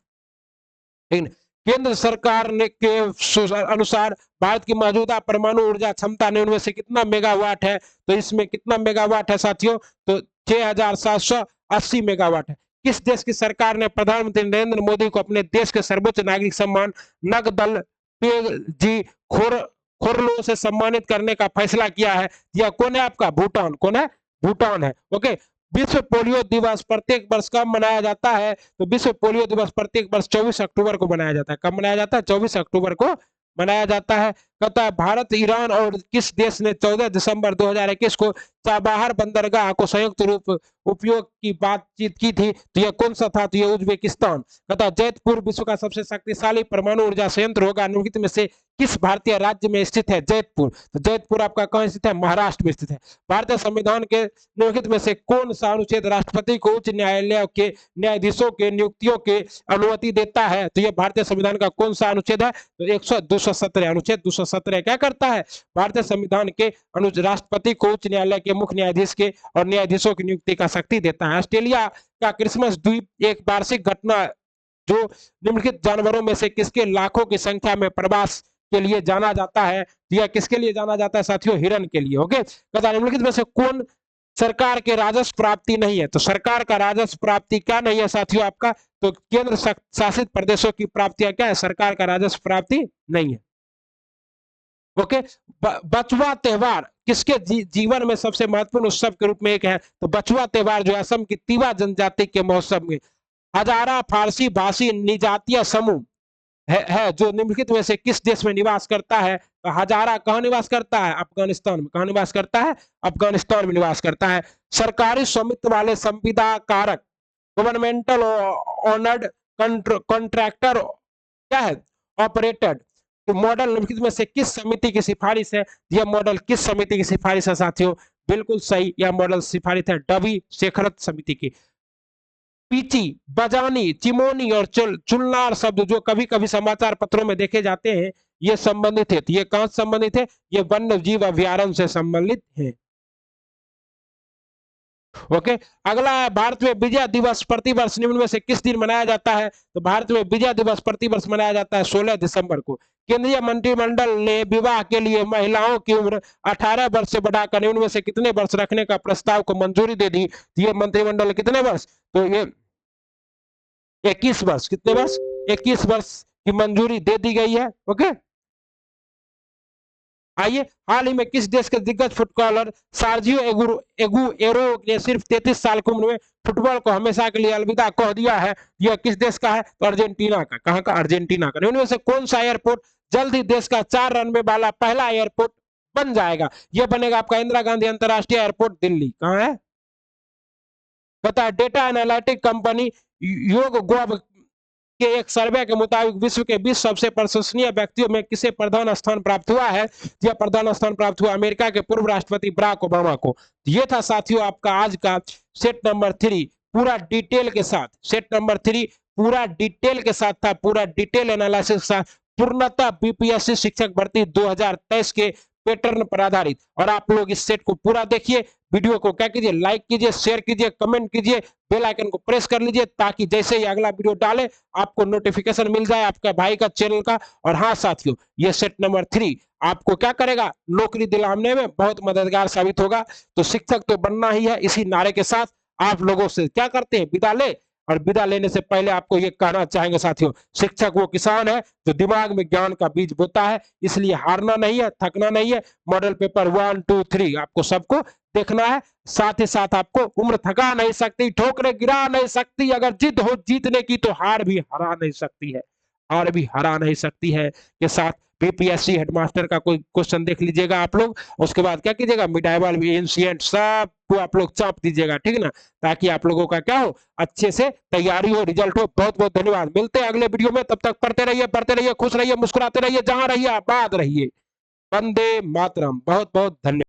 केंद्र सरकार ने के अनुसार भारत की मौजूदा परमाणु ऊर्जा क्षमता निम्न में से कितना मेगावाट है? तो इसमें कितना मेगावाट है साथियों? तो 6780 मेगावाट है। किस देश की सरकार ने प्रधानमंत्री नरेंद्र मोदी को अपने देश के सर्वोच्च नागरिक सम्मान नगदल जी खोरलो से सम्मानित करने का फैसला किया है? यह कौन है आपका? भूटान। कौन है? भूटान है। ओके विश्व पोलियो दिवस प्रत्येक वर्ष कब मनाया जाता है? तो विश्व पोलियो दिवस प्रत्येक वर्ष 24 अक्टूबर को मनाया जाता है। कब मनाया जाता है? 24 अक्टूबर को मनाया जाता है। कहता है भारत, ईरान और किस देश ने 14 दिसंबर 2021 को चाबहार बंदरगाह को संयुक्त रूप उपयोग की बातचीत की थी? तो यह कौन सा था? तो यह उज्बेकिस्तान। कहता है जैतपुर विश्व का सबसे शक्तिशाली परमाणु ऊर्जा संयंत्र होगा, निम्नलिखित में से किस भारतीय राज्य में स्थित है? जैतपुर। तो जैतपुर आपका कहाँ स्थित है? महाराष्ट्र में स्थित है। भारतीय संविधान के निम्नलिखित में से कौन सा अनुच्छेद राष्ट्रपति को उच्च न्यायालय के न्यायाधीशों के नियुक्तियों के अनुमति देता है? तो यह भारतीय संविधान का कौन सा अनुच्छेद है? तो 217 अनुच्छेद 217 क्या करता है? भारतीय संविधान के राष्ट्रपति को उच्च न्यायालय के मुख्य न्यायाधीश के और न्यायाधीशों की नियुक्ति का शक्ति देता है। ऑस्ट्रेलिया का क्रिसमस द्वीप एक वार्षिक घटना जो निम्नलिखित जानवरों में से किसके लाखों की संख्या में प्रवास के लिए जाना जाता है? यह किसके लिए जाना जाता है साथियों? हिरन के लिए। ओके, निम्नलिखित में से कौन सरकार के राजस्व प्राप्ति नहीं है? तो सरकार का राजस्व प्राप्ति क्या नहीं है साथियों आपका? तो केंद्र शासित प्रदेशों की प्राप्तियां क्या है? सरकार का राजस्व प्राप्ति नहीं है। ओके, बचुआ त्योहार किसके जीवन में सबसे महत्वपूर्ण उत्सव के रूप में एक है? तो बचुआ त्योहार जो असम की तिवा जनजाति के महोत्सव में हजारा फारसी भाषी निजातीय समूह है जो निम्नलिखित में से किस देश में निवास करता है? तो हजारा कहाँ निवास करता है? अफगानिस्तान में। कहाँ निवास करता है? अफगानिस्तान में निवास करता है। सरकारी स्वामित्व वाले संविदा कारक गवर्नमेंटल ऑनर्ड कॉन्ट्रैक्टर क्या है? ऑपरेटेड तो मॉडल निम्नलिखित में से किस समिति की सिफारिश है? यह मॉडल किस समिति की सिफारिश है साथियों? बिल्कुल सही, यह मॉडल सिफारिश है डबी शेखरत समिति की। पीची, बजानी, चिमोनी और चुलनार शब्द जो कभी कभी समाचार पत्रों में देखे जाते हैं, ये संबंधित है। ये कहां से संबंधित है? ये वन्य जीव अभ्यारण्य से संबंधित है। ओके, अगला है भारत में विजय दिवस प्रतिवर्ष निम्न में से किस दिन मनाया जाता है? तो भारत में विजय दिवस प्रतिवर्ष मनाया जाता है 16 दिसंबर को। केंद्रीय मंत्रिमंडल ने विवाह के लिए महिलाओं की उम्र 18 वर्ष से बढ़ाकर निम्न में से कितने वर्ष रखने का प्रस्ताव को मंजूरी दे दी? ये मंत्रिमंडल कितने वर्ष? तो ये 21 वर्ष। कितने वर्ष? 21 वर्ष की मंजूरी दे दी गई है। ओके, आइए, हाल ही में किस देश के दिग्गज फुटबॉलर सार्जियो एगुएरो ने सिर्फ 33 साल की उम्र में फुटबॉल को हमेशा के लिए अलविदा कह दिया है? यह किस देश का है? तो अर्जेंटीना का। कहां का? अर्जेंटीना का। इनमें से कौन सा एयरपोर्ट जल्द ही देश का 4 रनवे वाला पहला एयरपोर्ट बन जाएगा? यह बनेगा आपका इंदिरा गांधी अंतरराष्ट्रीय एयरपोर्ट दिल्ली। कहां है? पता है, डेटा एनालिटिक कंपनी योग के एक सर्वे के मुताबिक विश्व के 20 सबसे प्रशंसनीय व्यक्तियों में किसे प्रधान स्थान प्राप्त हुआ है? यह प्रधान स्थान प्राप्त हुआ अमेरिका के पूर्व राष्ट्रपति बराक ओबामा को। यह था साथियों आपका आज का सेट नंबर 3 पूरा डिटेल के साथ। सेट नंबर 3 पूरा डिटेल के साथ था, पूरा डिटेल एनालिसिस था, पूर्णतः बीपीएससी शिक्षक भर्ती 2023 के पैटर्न पर आधारित। और आप लोग इस सेट को पूरा देखिए, वीडियो को क्या कीजिए, लाइक कीजिए, शेयर कीजिए, कमेंट कीजिए, बेल आइकन को प्रेस कर लीजिए ताकि जैसे ही अगला वीडियो डाले आपको नोटिफिकेशन मिल जाए आपका भाई का चैनल का। और हाँ साथियों, ये सेट नंबर 3 आपको क्या करेगा? नौकरी दिलाने में बहुत मददगार साबित होगा। तो शिक्षक तो बनना ही है, इसी नारे के साथ आप लोगों से क्या करते हैं? विदा ले। और विदा लेने से पहले आपको ये कहना चाहेंगे साथियों, शिक्षक वो किसान है जो दिमाग में ज्ञान का बीज बोता है, इसलिए हारना नहीं है, थकना नहीं है। मॉडल पेपर 1, 2, 3 आपको सबको देखना है। साथ ही साथ आपको उम्र थका नहीं सकती, ठोकरे गिरा नहीं सकती, अगर जिद हो जीतने की तो हार भी हरा नहीं सकती है, हार भी हरा नहीं सकती है। के साथ बीपीएससी हेडमास्टर का कोई क्वेश्चन देख लीजिएगा आप लोग, उसके बाद क्या कीजिएगा? मिडाइवल भी एंशिएंट सब को आप लोग चाप दीजिएगा, ठीक है ना, ताकि आप लोगों का क्या हो, अच्छे से तैयारी हो, रिजल्ट हो। बहुत बहुत धन्यवाद, मिलते हैं अगले वीडियो में। तब तक पढ़ते रहिए, खुश रहिए, मुस्कुराते रहिए, जहां रहिए आबाद रहिए। वंदे मातरम। बहुत बहुत धन्यवाद।